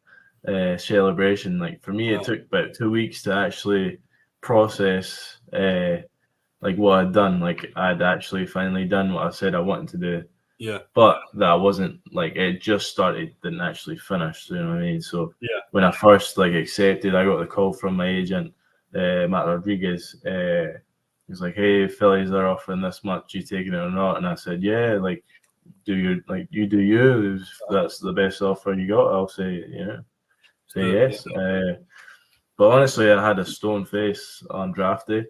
celebration. Like for me, it took about 2 weeks to actually process like what I'd done. Like I'd actually finally done what I said I wanted to do. Yeah. But that wasn't like it just started, didn't actually finish. You know what I mean? So when I first like accepted, I got the call from my agent, Matt Rodriguez. He's like, hey, Phillies are offering this much, you taking it or not? And I said, yeah, like you do you. If that's the best offer you got, I'll say yes. But honestly, I had a stone face on draft day.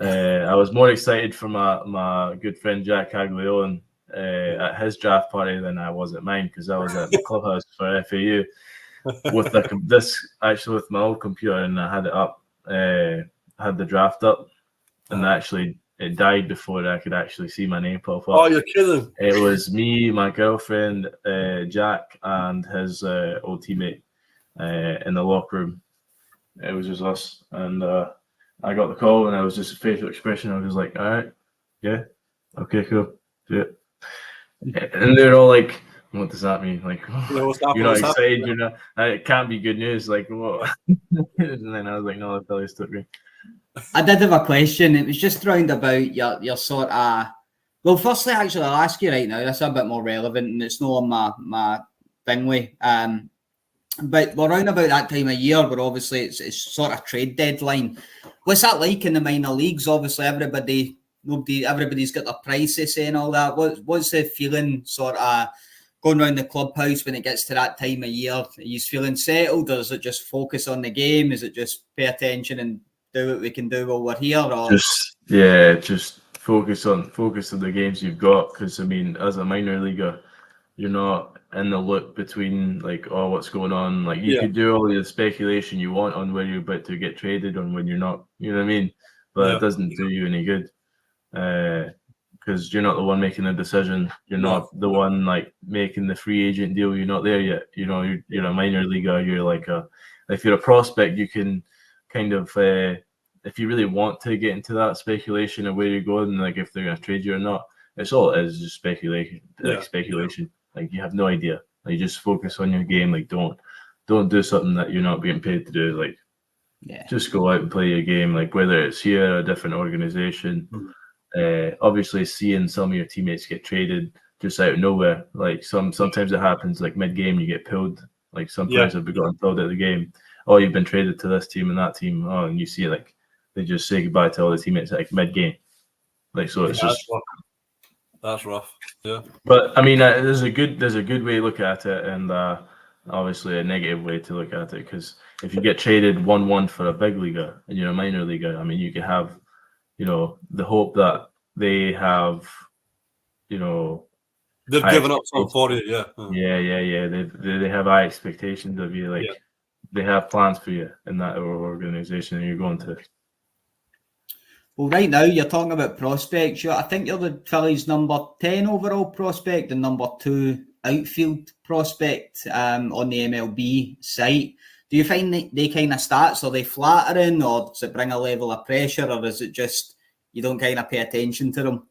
I was more excited for my good friend Jack Caglione at his draft party than I was at mine, because I was at the clubhouse for FAU with with my old computer, and I had it up, had the draft up, and actually it died before I could actually see my name pop up. Oh, you're kidding! It was me, my girlfriend, Jack, and his old teammate in the locker room. It was just us, and I got the call, and I was just a facial expression. I was just like, all right, yeah, okay, cool, do it. And they're all like, What does that mean? Like, Yeah, what's happening? you're not What's happening? excited. You're not. It can't be good news. Like, what? And then I was like, no, the Phillies took me. I did have a question. It was just round about your sort of. Well, firstly, actually, I'll ask you right now. That's a bit more relevant, and it's not on my thingy. But we're around about that time of year where obviously it's sort of trade deadline. What's that like in the minor leagues? Obviously, everybody's got their prices and all that. What's the feeling sort of going around the clubhouse when it gets to that time of year? Are you feeling settled, or is it just focus on the game? Is it just pay attention and do what we can do while we're here? Or Just focus on the games you've got. Because I mean, as a minor leaguer, you're not in the loop between like, oh, what's going on. Like you could do all the speculation you want on where you're about to get traded and when you're not. You know what I mean? But it doesn't do you any good. Because you're not the one making the decision. You're not the one like making the free agent deal. You're not there yet. You know, you're a minor leaguer. You're like if you're a prospect, you can kind of if you really want to get into that speculation of where you're going, like if they're going to trade you or not, it's all it is just speculation. Speculation. Like you have no idea. Like just focus on your game. Like don't do something that you're not being paid to do. Like just go out and play your game. Like whether it's here or a different organization. Obviously seeing some of your teammates get traded just out of nowhere. Like sometimes it happens like mid-game you get pulled. Like some players have gotten pulled out of the game. Oh, you've been traded to this team and that team. Oh, and you see like they just say goodbye to all the teammates like mid-game. Like so it's just that's rough. Yeah. But I mean there's a good way to look at it and obviously a negative way to look at it, because if you get traded 1-1 for a big leaguer and you're a minor leaguer, I mean you can have the hope that they have, they've given up some for you, They have high expectations of you, like they have plans for you in that organization, and you're going to. Well, right now you're talking about prospects. I think you're the Phillies' number 10 overall prospect and number 2 outfield prospect on the MLB site. Do you find they kind of stats, are they flattering, or does it bring a level of pressure, or is it just you don't kind of pay attention to them?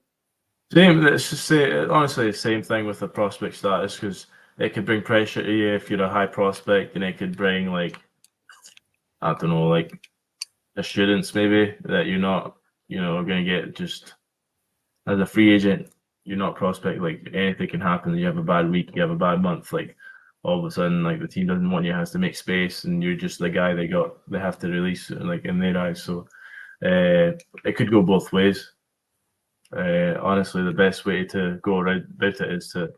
Let's just say, honestly, the same thing with the prospect status, because it could bring pressure to you if you're a high prospect, and it could bring, like, I don't know, like assurance maybe that you're not, going to get just as a free agent, you're not prospect, like anything can happen. You have a bad week, you have a bad month, like all of a sudden, like the team doesn't want you, has to make space, and you're just the guy they have to release, like in their eyes. So it could go both ways. Honestly, the best way to go about it is to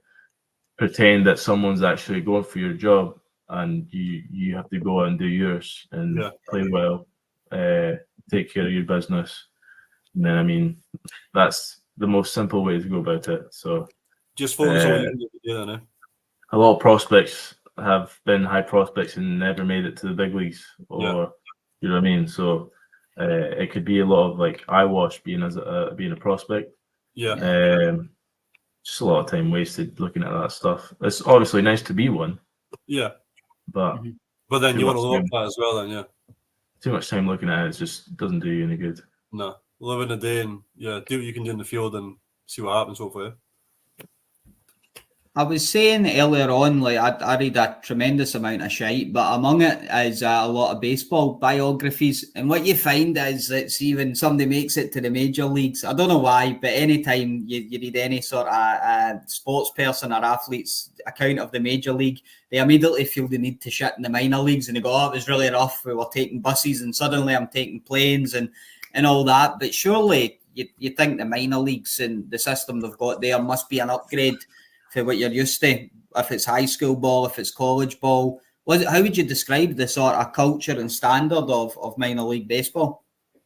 pretend that someone's actually going for your job, and you have to go and do yours and play well, take care of your business. And then, I mean, that's the most simple way to go about it. So just focus on a lot of prospects have been high prospects and never made it to the big leagues, or you know what I mean. So it could be a lot of like eyewash being a prospect. Just a lot of time wasted looking at that stuff. It's obviously nice to be one. But then you want to look at that as well. Then too much time looking at it just doesn't do you any good. No, live in the day and do what you can do in the field and see what happens. Hopefully. I was saying earlier on, like I read a tremendous amount of shite, but among it is a lot of baseball biographies. And what you find is that even somebody makes it to the major leagues, I don't know why, but anytime you read any sort of sports person or athlete's account of the major league, they immediately feel the need to shit in the minor leagues, and they go, "Oh, it was really rough. We were taking buses, and suddenly I'm taking planes and all that." But surely you think the minor leagues and the system they've got there must be an upgrade to what you're used to, if it's high school ball, if it's college ball. How would you describe the sort of culture and standard of minor league baseball?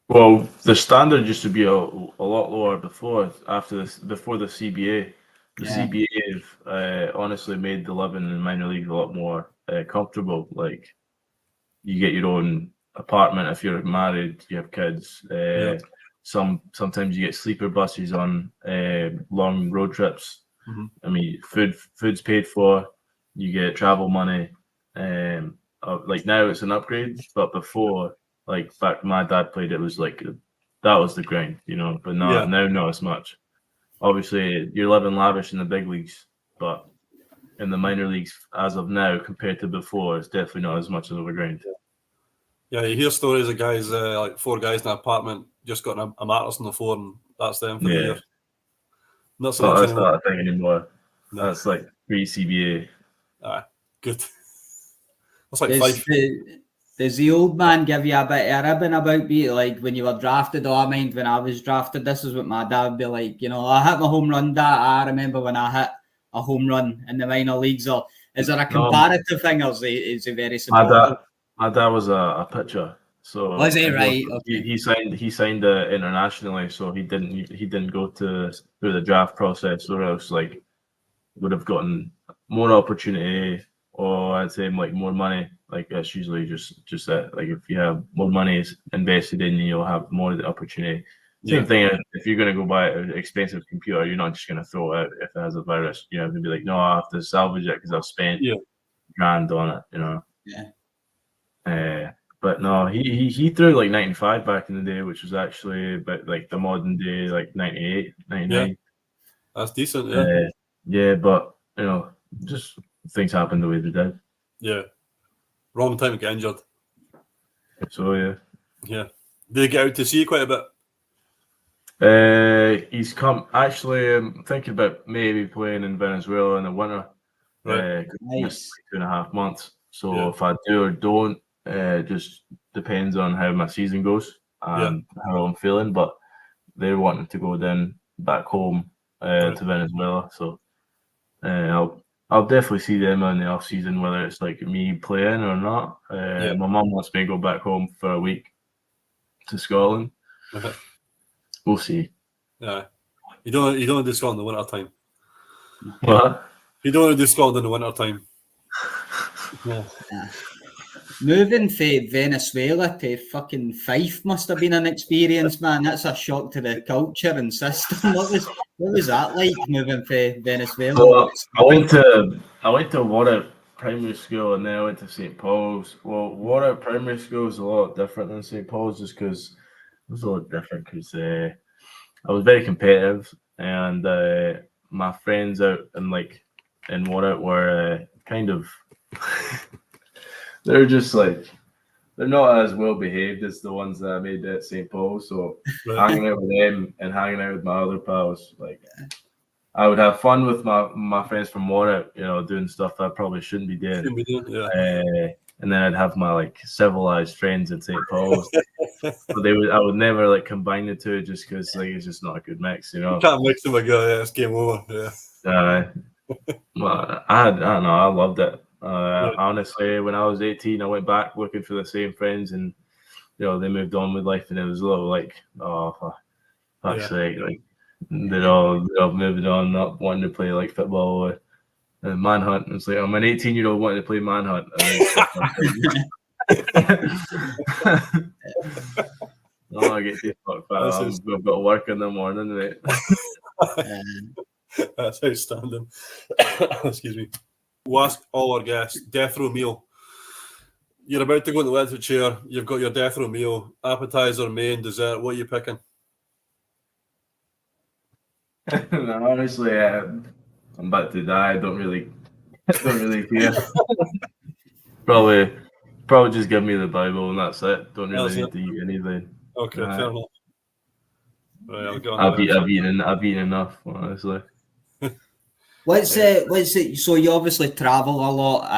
Well, the standard used to be a lot lower before the CBA. The CBA have honestly made the living in minor leagues a lot more comfortable. Like you get your own apartment if you're married, you have kids. Sometimes you get sleeper buses on long road trips. I mean, food's paid for. You get travel money. Like now it's an upgrade, but before, like back when my dad played, it was like that was the grind, But now not as much. Obviously, you're living lavish in the big leagues, but in the minor leagues as of now compared to before, it's definitely not as much of a grind. Yeah, you hear stories of guys, like 4 guys in an apartment, just got a mattress on the floor, and that's them for the year. Not so much that's anymore. not a thing anymore. No. That's like pre-CBA. Good. That's like 5. Does the old man give you a bit of a ribbon about being like when you were drafted? Oh, I mind when I was drafted, this is what my dad would be like. You know, I hit my home run, Dad. I remember when I hit a home run in the minor leagues. Or is there a comparative thing, or is he very supportive? My dad was a pitcher, so was he right? Okay. He signed internationally, so he didn't go through the draft process, or else like would have gotten more opportunity, or I'd say like more money. Like that's usually just that. Like if you have more money invested in you, you'll have more of the opportunity. Same thing if you're going to go buy an expensive computer, you're not just going to throw it out if it has a virus. You have to be like, no, I have to salvage it because I've spent grand on it. You know. Yeah. But no, he threw like 95 back in the day, which was actually about like the modern day, like 98, 99. Yeah. That's decent, but you know, just things happen the way they did. Yeah. Wrong time to get injured. So Yeah. Did he get out to see you quite a bit? He's come. Actually, I'm thinking about maybe playing in Venezuela in the winter. Right. Nice. 2.5 months. So if I do or don't, just depends on how my season goes and how I'm feeling. But they're wanting to go then back home to Venezuela. So I'll definitely see them in the off season, whether it's like me playing or not. My mum wants me to go back home for a week to Scotland. We'll see. Yeah, you don't do Scotland in the winter time. What? You don't want to do Scotland in the winter time. Moving from Venezuela to fucking Fife must have been an experience, man. That's a shock to the culture and system. What was that like, moving from Venezuela? Well, I went to Warwick Primary School and then I went to St. Paul's. Well, Warwick Primary School is a lot different than St. Paul's just because it was a lot different because I was very competitive and my friends out in Warwick were kind of they're just like they're not as well behaved as the ones that I made at St. Paul's. So hanging out with them and hanging out with my other pals, like I would have fun with my friends from Warwick, you know, doing stuff that I probably shouldn't be doing. And then I'd have my like civilized friends at St. Paul's. But I would never like combine the two just because like it's just not a good mix, you know. You can't mix them again, it's game over. Well, I don't know, I loved it. Honestly, when I was 18, I went back looking for the same friends, and you know they moved on with life, and it was a little like, oh, for fuck's sake, like they're all moving on, not wanting to play like football and manhunt. It's like I'm an 18-year-old wanting to play manhunt. No, I get this fuck. I've got work in the morning, mate. That's outstanding. Excuse me. We'll ask all our guests, death row meal. You're about to go into the electric chair. You've got your death row meal, appetizer, main, dessert. What are you picking? Honestly, I'm about to die. I don't really care. Probably just give me the Bible and that's it. Don't really need to eat anything. Okay, fair enough. Right, I'll go on. I've eaten enough, honestly. What's it? So you obviously travel a lot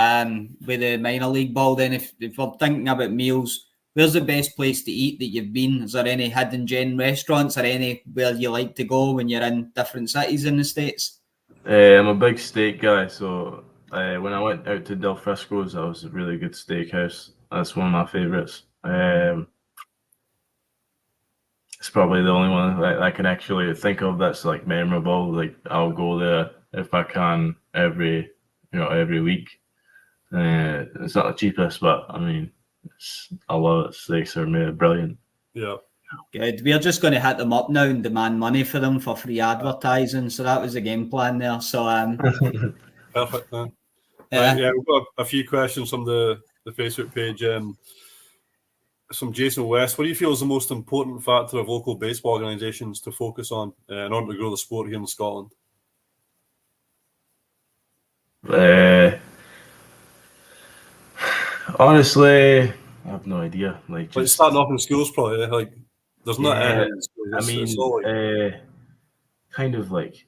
with the minor league ball. Then, if we're thinking about meals, where's the best place to eat that you've been? Is there any hidden gem restaurants or anywhere you like to go when you're in different cities in the States? I'm a big steak guy, so when I went out to Del Frisco's, that was a really good steakhouse. That's one of my favorites. It's probably the only one that I can actually think of that's like memorable. Like I'll go there if I can every week. It's not the cheapest, but I mean, I love it. Steaks are made brilliant. Yeah. Good. We're just going to hit them up now and demand money for them for free advertising. So that was the game plan there. So perfect. Man. We've got a few questions from the Facebook page. Some Jason West. What do you feel is the most important factor of local baseball organisations to focus on in order to grow the sport here in Scotland? Honestly, I have no idea. Like Like just starting off in schools, probably. Like there's not yeah. any in schools. I It's mean, all like kind of like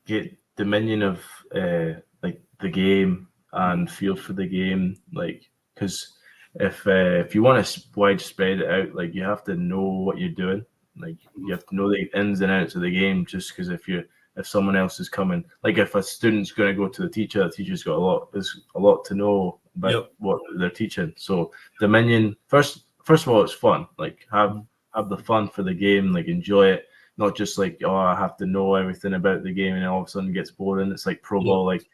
get dominion of like the game and feel for the game, like because if you want to widespread it out, like you have to know what you're doing, like you have to know the ins and outs of the game. Just because if someone else is coming, like if a student's going to go to the teacher's got there's a lot to know about what they're teaching. So dominion first of all, it's fun. Like have the fun for the game, like enjoy it. Not just like, oh, I have to know everything about the game and all of a sudden it gets boring. It's like pro ball, like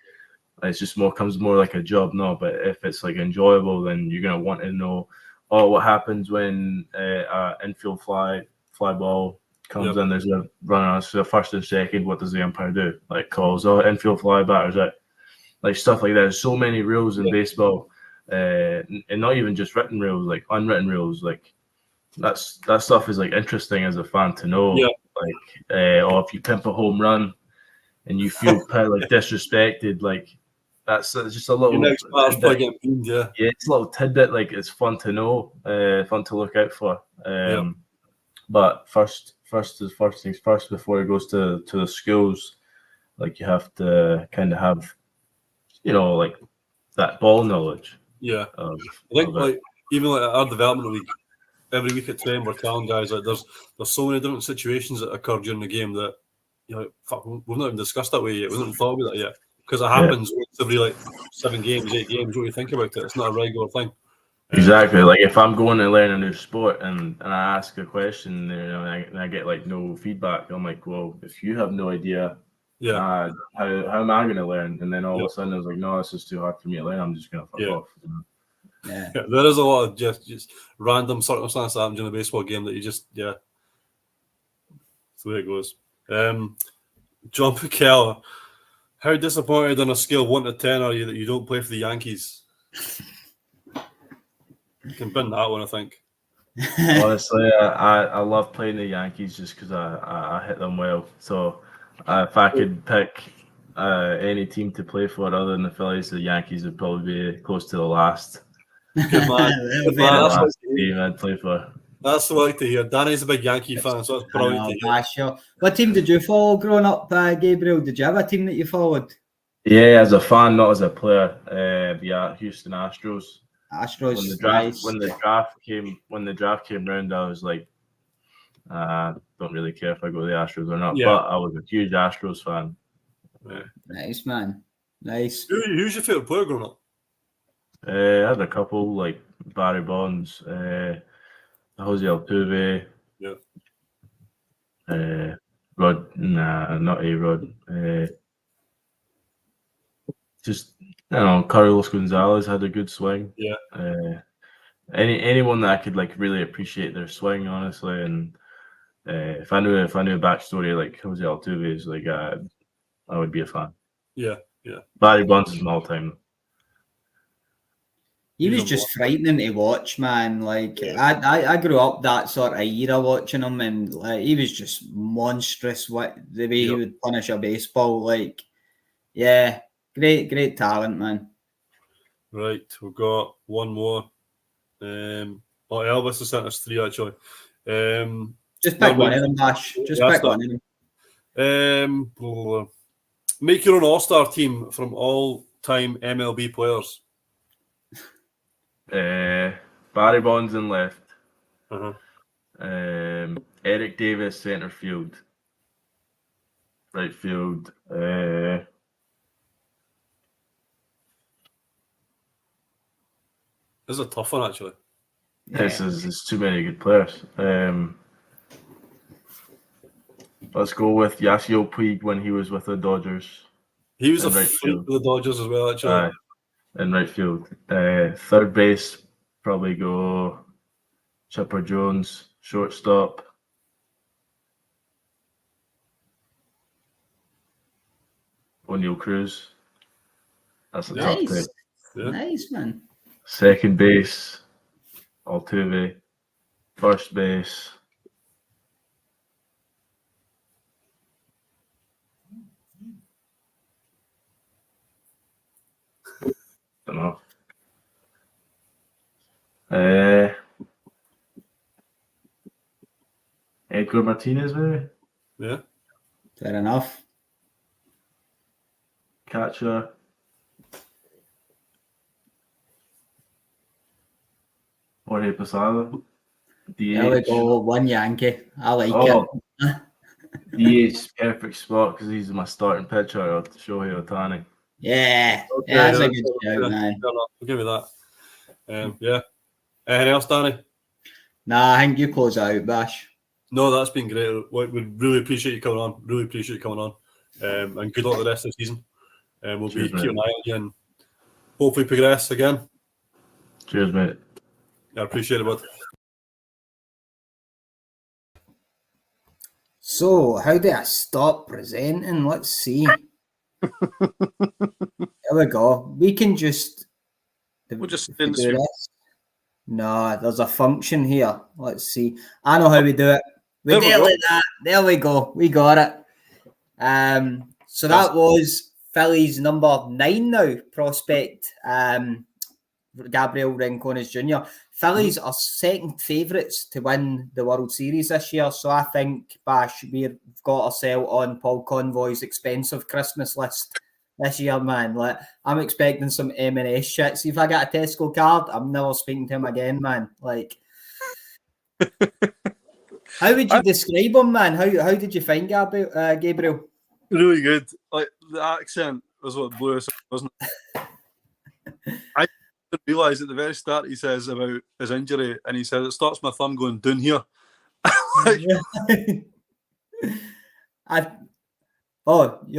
it's just comes more like a job. No, but if it's like enjoyable, then you're gonna want to know, oh, what happens when infield fly ball comes in, there's a runner, so first and second, what does the umpire do? Like calls, oh, infield fly, batters out. Like stuff like that. There's so many rules in baseball, and not even just written rules, like unwritten rules, like that stuff is like interesting as a fan to know. Like, or if you pimp a home run and you feel like disrespected, like that's just a little. your next batter's probably getting beamed, yeah, it's a little tidbit. Like it's fun to know, fun to look out for. But first things first. Before it goes to the schools, like you have to kind of have, like that ball knowledge. Yeah, I think like even like our development league, every week at training we're telling guys like there's so many different situations that occur during the game that fuck, we've not even discussed that way yet. We've not even thought about that yet because it happens once every like 7 games, 8 games. What do you think about it? It's not a regular thing. Exactly. Like if I'm going to learn a new sport and I ask a question, and I get like no feedback, I'm like, well, if you have no idea, how am I going to learn? And then all of a sudden, I was like, no, this is too hard for me to learn. I'm just going to fuck off. Yeah, there is a lot of just random circumstances that happen during a baseball game that you just that's the way it goes. John Piquella, how disappointed on a scale of 1 to 10 are you that you don't play for the Yankees? You can bin that one, I think. Honestly, I love playing the Yankees just because I hit them well. So if I could pick any team to play for other than the Phillies, the Yankees would probably be close to the last. Good man. That's the team I'd play for. That's what I like to hear. Danny's a big Yankee fan, so that's brilliant to hear. Sure. What team did you follow growing up, Gabriel? Did you have a team that you followed? Yeah, as a fan, not as a player. Houston Astros. Astros. When the draft came round, I was like, don't really care if I go to the Astros or not. Yeah. But I was a huge Astros fan. Yeah. Nice, man. Nice. Who's your favorite player growing up? I had a couple like Barry Bonds, Jose Altuve. Yeah. Not A-Rod. Just Carlos Gonzalez had a good swing. Yeah. Anyone that I could like really appreciate their swing, honestly, and if I knew a backstory like Jose Altuve is like, I would be a fan. Yeah. Barry Bonds is my all-time. He was just frightening to watch, man. Like I grew up that sort of era watching him, and like he was just monstrous. What the way he would punish a baseball, like, yeah, great talent, man. Right, we've got one more. Elvis has sent us 3 actually. Just pick one of them, Bash. Just pick one of them. Make your own all-star team from all-time MLB players. Barry Bonds in left. Uh-huh. Eric Davis center field. Right field. This is a tough one, actually. There's too many good players. Let's go with Yasiel Puig when he was with the Dodgers. He was a freak with the Dodgers as well, actually. In right field. Third base, probably go Chipper Jones. Shortstop, O'Neal Cruz. That's a tough pick. Yeah. Nice, man. Second base, Altuve. First base, know. Edgar Martinez, maybe? Yeah. Fair enough. Catcher. Jorge Posada. DH. There we go. One Yankee. I like Oh, it. DH, perfect spot because he's my starting pitcher, Shohei Ohtani. Yeah. Okay, Yeah, that's a yeah, good shout, man. I'll give you that. Yeah. Anything else, Danny? Nah, I think you close out, Bash. No, that's been great. We really appreciate you coming on. And good luck the rest of the season. We'll Cheers, be keeping an mate. eye on you and hopefully progress again. Cheers, mate. I appreciate it, bud. So, how do I stop presenting? Let's see. There we go. We can just. We'll just if we in the do stream. this. No, there's a function here. Let's see. I know how we do it. We There do we it go. like that. There we go. We got it. So that was Phillies number 9 now, prospect. Gabriel Rincones Jr. Phillies are second favourites to win the World Series this year, so I think, Bash, we've got ourselves on Paul Convoy's expensive Christmas list this year, man. Like, I'm expecting some M&S shit. See, if I get a Tesco card, I'm never speaking to him again, man. Like, how would you describe him, man? How did you find Gabriel? Really good. Like, the accent was what blew us up, wasn't it? I didn't realise at the very start he says about his injury, and he says it starts my thumb going down here. You're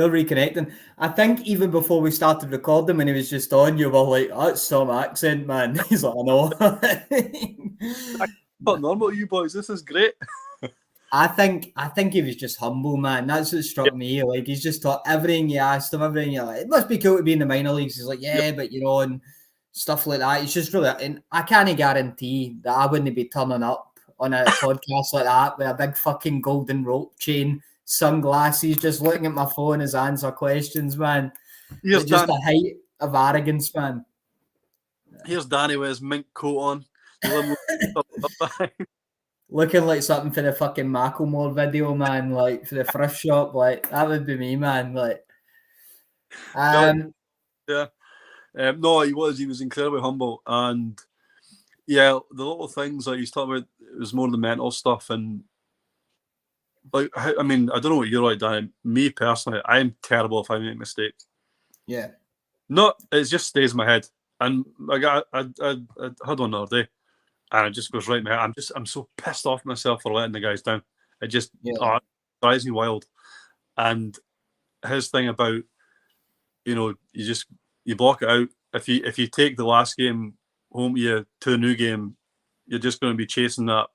reconnecting. I think even before we started recording, when he was just on, you were like, "That's some accent, man." He's like, "I know." Not normal, you boys. This is great. I think he was just humble, man. That's what struck me. Like, he's just taught everything you asked him, everything you're like, it must be cool to be in the minor leagues. He's like, yeah, but you know, and stuff like that. It's just really, and I can't guarantee that I wouldn't be turning up on a podcast like that with a big fucking golden rope chain, sunglasses, just looking at my phone as I answer questions, man. Here's It's just Dan- a height of arrogance, man. Here's Danny with his mink coat on. Looking like something for the fucking Macklemore video, man. Like, for the thrift shop. Like, that would be me, man. Like, no, he was incredibly humble, and yeah, the little things like he's talking about, it was more the mental stuff, and like, I mean, I don't know what you're like, Dan. Me personally, I am terrible if I make mistakes. yeah. It just stays in my head, and like I had one the other day, and it just goes right in my head. I'm so pissed off myself for letting the guys down. It just it drives me wild. And his thing about, you know, you block it out. If you take the last game home to a new game, you're just going to be chasing that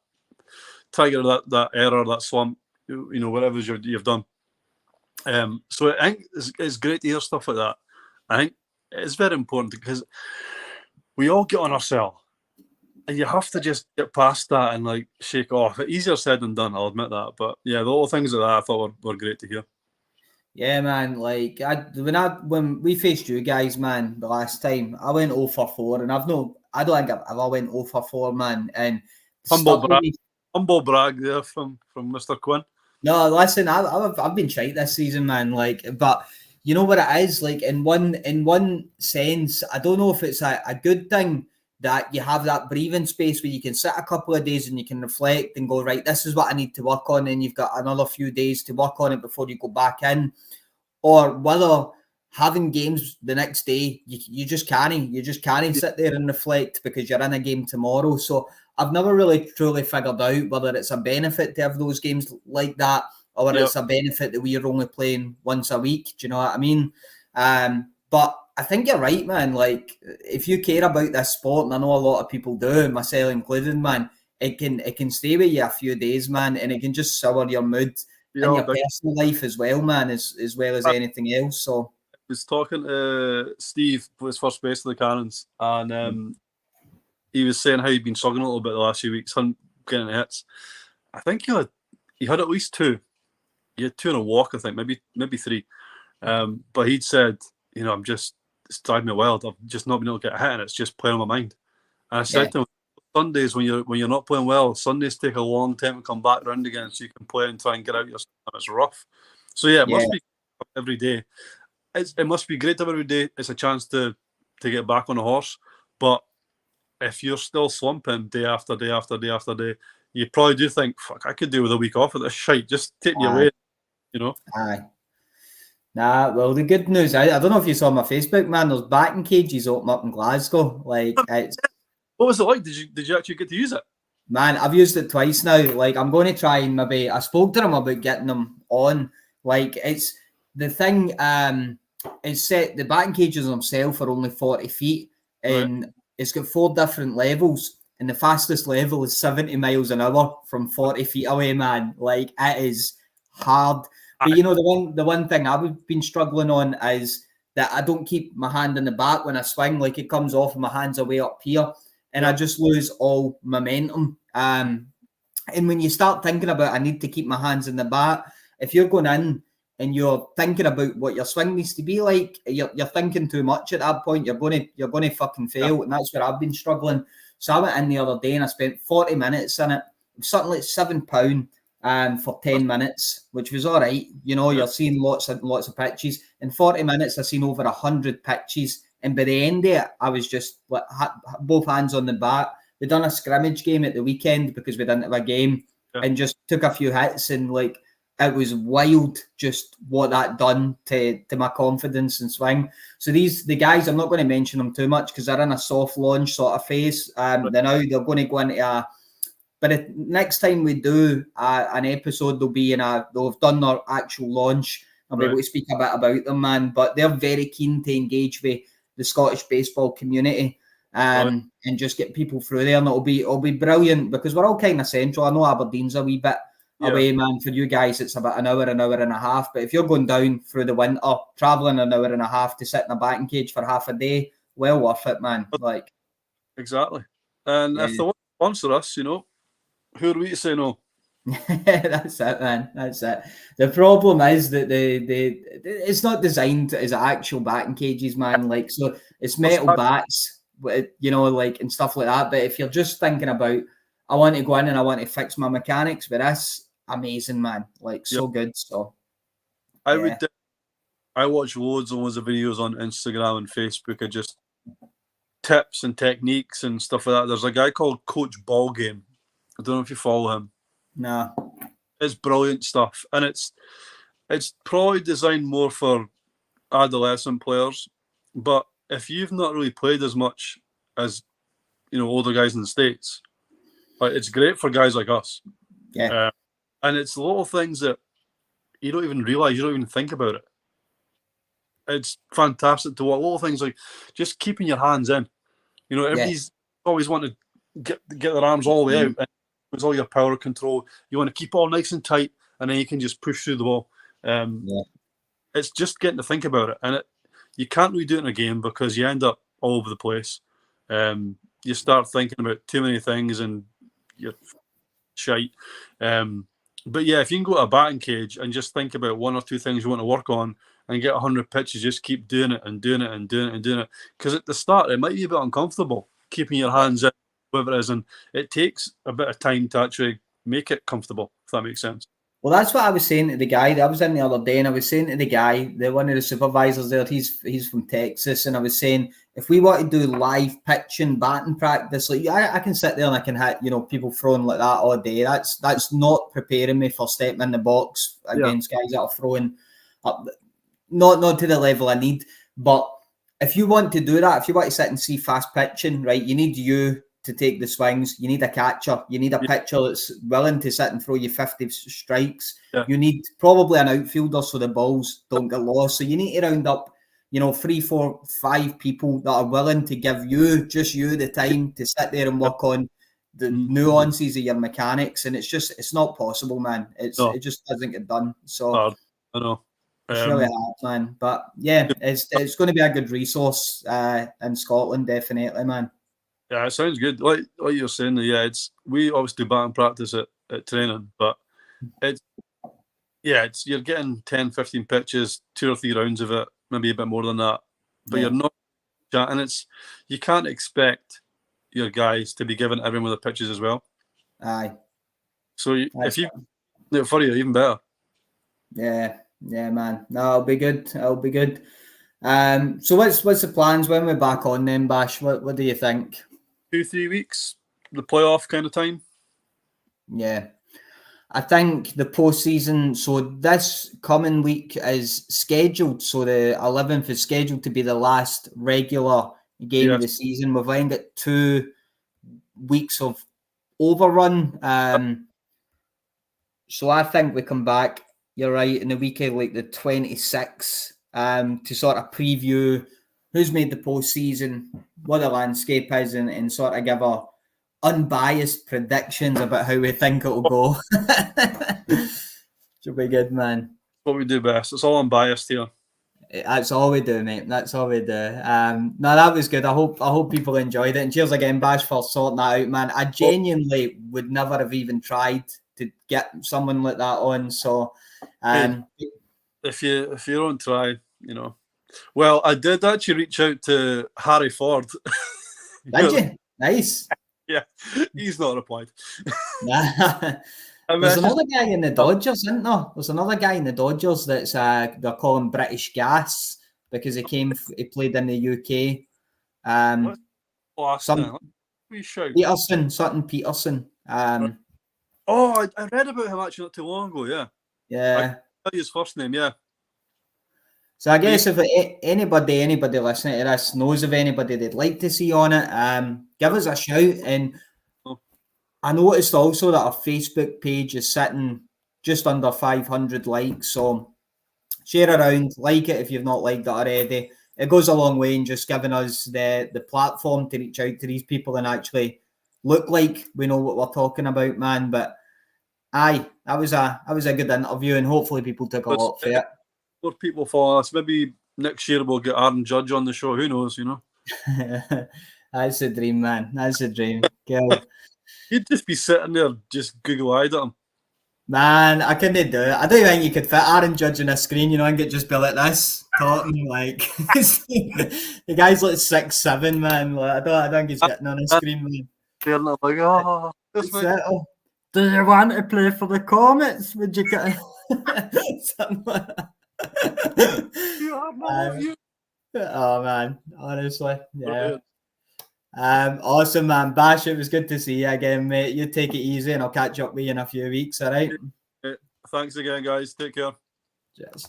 trigger, that error, that slump, you know, whatever you've done. So I think it's great to hear stuff like that. I think it's very important because we all get on ourselves, and you have to just get past that and like shake off. Easier said than done, I'll admit that. But yeah, the little things like that I thought were great to hear. Yeah, man. Like, when we faced you guys, man, the last time, I went 0 for 4, and I don't think I've ever went 0 for 4, man. And Humble brag there from Mr. Quinn. No, listen, I've been shite this season, man. Like, but you know what it is? Like, in one sense, I don't know if it's a good thing that you have that breathing space where you can sit a couple of days and you can reflect and go, right, this is what I need to work on, and you've got another few days to work on it before you go back in. Or whether having games the next day, you just can't sit there and reflect because you're in a game tomorrow. So I've never really truly figured out whether it's a benefit to have those games like that, or whether it's a benefit that we're only playing once a week. Do you know what I mean? But I think you're right, man. Like, if you care about this sport, and I know a lot of people do, myself included, man, it can stay with you a few days, man, and it can just sour your mood in your personal life as well, man, as well as anything else. So I was talking to Steve, who was first base of the Cannons, and he was saying how he'd been struggling a little bit the last few weeks, getting hits. I think he had at least 2. He had 2 in a walk, I think, maybe 3. But he'd said, you know, I'm just it's driving me wild. I've just not been able to get a hit, and it's just playing on my mind. And I said to him, Sundays when you're not playing well, Sundays take a long time to come back around again, so you can play and try and get out your stuff. It's rough. So yeah, it must be every day. It must be great to have every day. It's a chance to get back on a horse. But if you're still slumping day after day after day after day, you probably do think, fuck, I could do with a week off of this shite. Just take me away, you know? Aye. Nah, well, the good news, I don't know if you saw my Facebook, man, there's batting cages open up in Glasgow. Like, it's... What was it like? Did you actually get to use it? Man, I've used it twice now. Like, I'm going to try and maybe... I spoke to them about getting them on. Like, it's... The thing, it's set... The batting cages themselves are only 40 feet. And it's got 4 different levels. And the fastest level is 70 miles an hour from 40 feet away, man. Like, it is hard. But, you know, the one thing I've been struggling on is that I don't keep my hand in the bat when I swing. Like, it comes off and my hands are way up here. And I just lose all momentum. And when you start thinking about, I need to keep my hands in the bat, if you're going in and you're thinking about what your swing needs to be like, you're thinking too much at that point. You're going to fucking fail. And that's where I've been struggling. So I went in the other day and I spent 40 minutes in it. Something like £7 for 10 minutes, which was all right. You know, you're seeing lots of pitches. In 40 minutes, I've seen over 100 pitches. And by the end of it, I was just like, both hands on the bat. We done a scrimmage game at the weekend because we didn't have a game and just took a few hits. And like, it was wild just what that done to my confidence and swing. So the guys, I'm not going to mention them too much because they're in a soft launch sort of phase. They're going to go into a... But next time we do an episode, they'll have done their actual launch. I'll be able to speak a bit about them, man. But they're very keen to engage with the Scottish baseball community and just get people through there. And it'll be brilliant because we're all kind of central. I know Aberdeen's a wee bit away, man. For you guys, it's about an hour and a half. But if you're going down through the winter, travelling an hour and a half to sit in a batting cage for half a day, well worth it, man. Like, exactly. And if they want to sponsor us, you know, who are we to say no? That's it, man. That's it. The problem is that it's not designed as actual batting cages, man. Like, so it's metal bats, you know, like, and stuff like that. But if you're just thinking about, I want to go in and I want to fix my mechanics with this, amazing, man. Like, so good. So I watch loads and loads of videos on Instagram and Facebook of just tips and techniques and stuff like that. There's a guy called Coach Ballgame. I don't know if you follow him. No. It's brilliant stuff. And it's probably designed more for adolescent players. But if you've not really played as much as, you know, older guys in the States, like, it's great for guys like us. Yeah. And it's little things that you don't even realise, you don't even think about it. It's fantastic to watch. Little things like just keeping your hands in. You know, everybody's always want to get their arms all the way out. And it's all your power control. You want to keep all nice and tight, and then you can just push through the ball. It's just getting to think about it. And you can't really do it in a game because you end up all over the place. You start thinking about too many things and you're shite. But yeah, if you can go to a batting cage and just think about 1 or 2 things you want to work on and get 100 pitches, just keep doing it and doing it and doing it and doing it. Because at the start, it might be a bit uncomfortable keeping your hands in, whatever it is, and it takes a bit of time to actually make it comfortable, if that makes sense. Well, that's what I was saying to the guy. I was in the other day and I was saying to the guy, one of the supervisors there, he's from Texas, and I was saying, if we want to do live pitching, batting practice, like I can sit there and I can hit, you know, people throwing like that all day. That's not preparing me for stepping in the box against guys that are throwing up, not to the level I need. But if you want to do that, if you want to sit and see fast pitching, right, you need you to take the swings. You need a catcher. You need a pitcher that's willing to sit and throw you 50 strikes. You need probably an outfielder so the balls don't get lost. So you need to round up, you know, 3, 4, 5 people that are willing to give you the time to sit there and work on the nuances of your mechanics. And it's not possible, man. It just doesn't get done. So I know. It's really hard, man. But yeah, it's going to be a good resource in Scotland, definitely, man. Yeah, it sounds good. Like you're saying, we always do batting practice at training, but you're getting 10, 15 pitches, 2 or 3 rounds of it, maybe a bit more than that. But you're not chat, and it's you can't expect your guys to be giving everyone the pitches as well. Aye. So if you do it for you, even better. Yeah, man. No, it'll be good. It'll be good. So what's the plans when we're back on then, Bash? What do you think? 2-3 weeks, the playoff kind of time. Yeah. I think the postseason, so this coming week is scheduled, so the 11th is scheduled to be the last regular game of the season. We've then got 2 weeks of overrun. So I think we come back, you're right, in the weekend like the 26th to sort of preview who's made the postseason, what the landscape is, and sort of give our unbiased predictions about how we think it'll go. Should be good, man. What we do best. It's all unbiased here. That's all we do, mate. That's all we do. No, that was good. I hope people enjoyed it. And cheers again, Bash, for sorting that out, man. I genuinely would never have even tried to get someone like that on. So, if you don't try, you know. Well, I did actually reach out to Harry Ford. Did you? Nice. Yeah, he's not replied. There's another guy in the Dodgers, isn't there? There's another guy in the Dodgers that's they're calling British Gas because he played in the UK. Peterson, Sutton Peterson. I read about him actually not too long ago. Yeah. Yeah. I can tell you his first name. Yeah. So I guess if anybody listening to this knows of anybody they'd like to see on it, give us a shout. And I noticed also that our Facebook page is sitting just under 500 likes. So share around, like it if you've not liked it already. It goes a long way in just giving us the platform to reach out to these people and actually look like we know what we're talking about, man. But aye, that was a good interview, and hopefully people took a lot from it. More people follow us. Maybe next year we'll get Aaron Judge on the show. Who knows, you know? That's a dream, man. That's a dream. You'd just be sitting there, just Google-eyed at him. Man, I couldn't do it. I don't think you could fit Aaron Judge on a screen, you know, and just be like this, talking like the guy's like 6'7", man. Like, I don't think he's getting on a screen, man. They're not like, do you want to play for the Comets? Would you get something like that? Oh man, honestly, yeah. Awesome, man. Bash, it was good to see you again, mate. You take it easy, and I'll catch up with you in a few weeks. All right. Thanks again, guys. Take care. Cheers.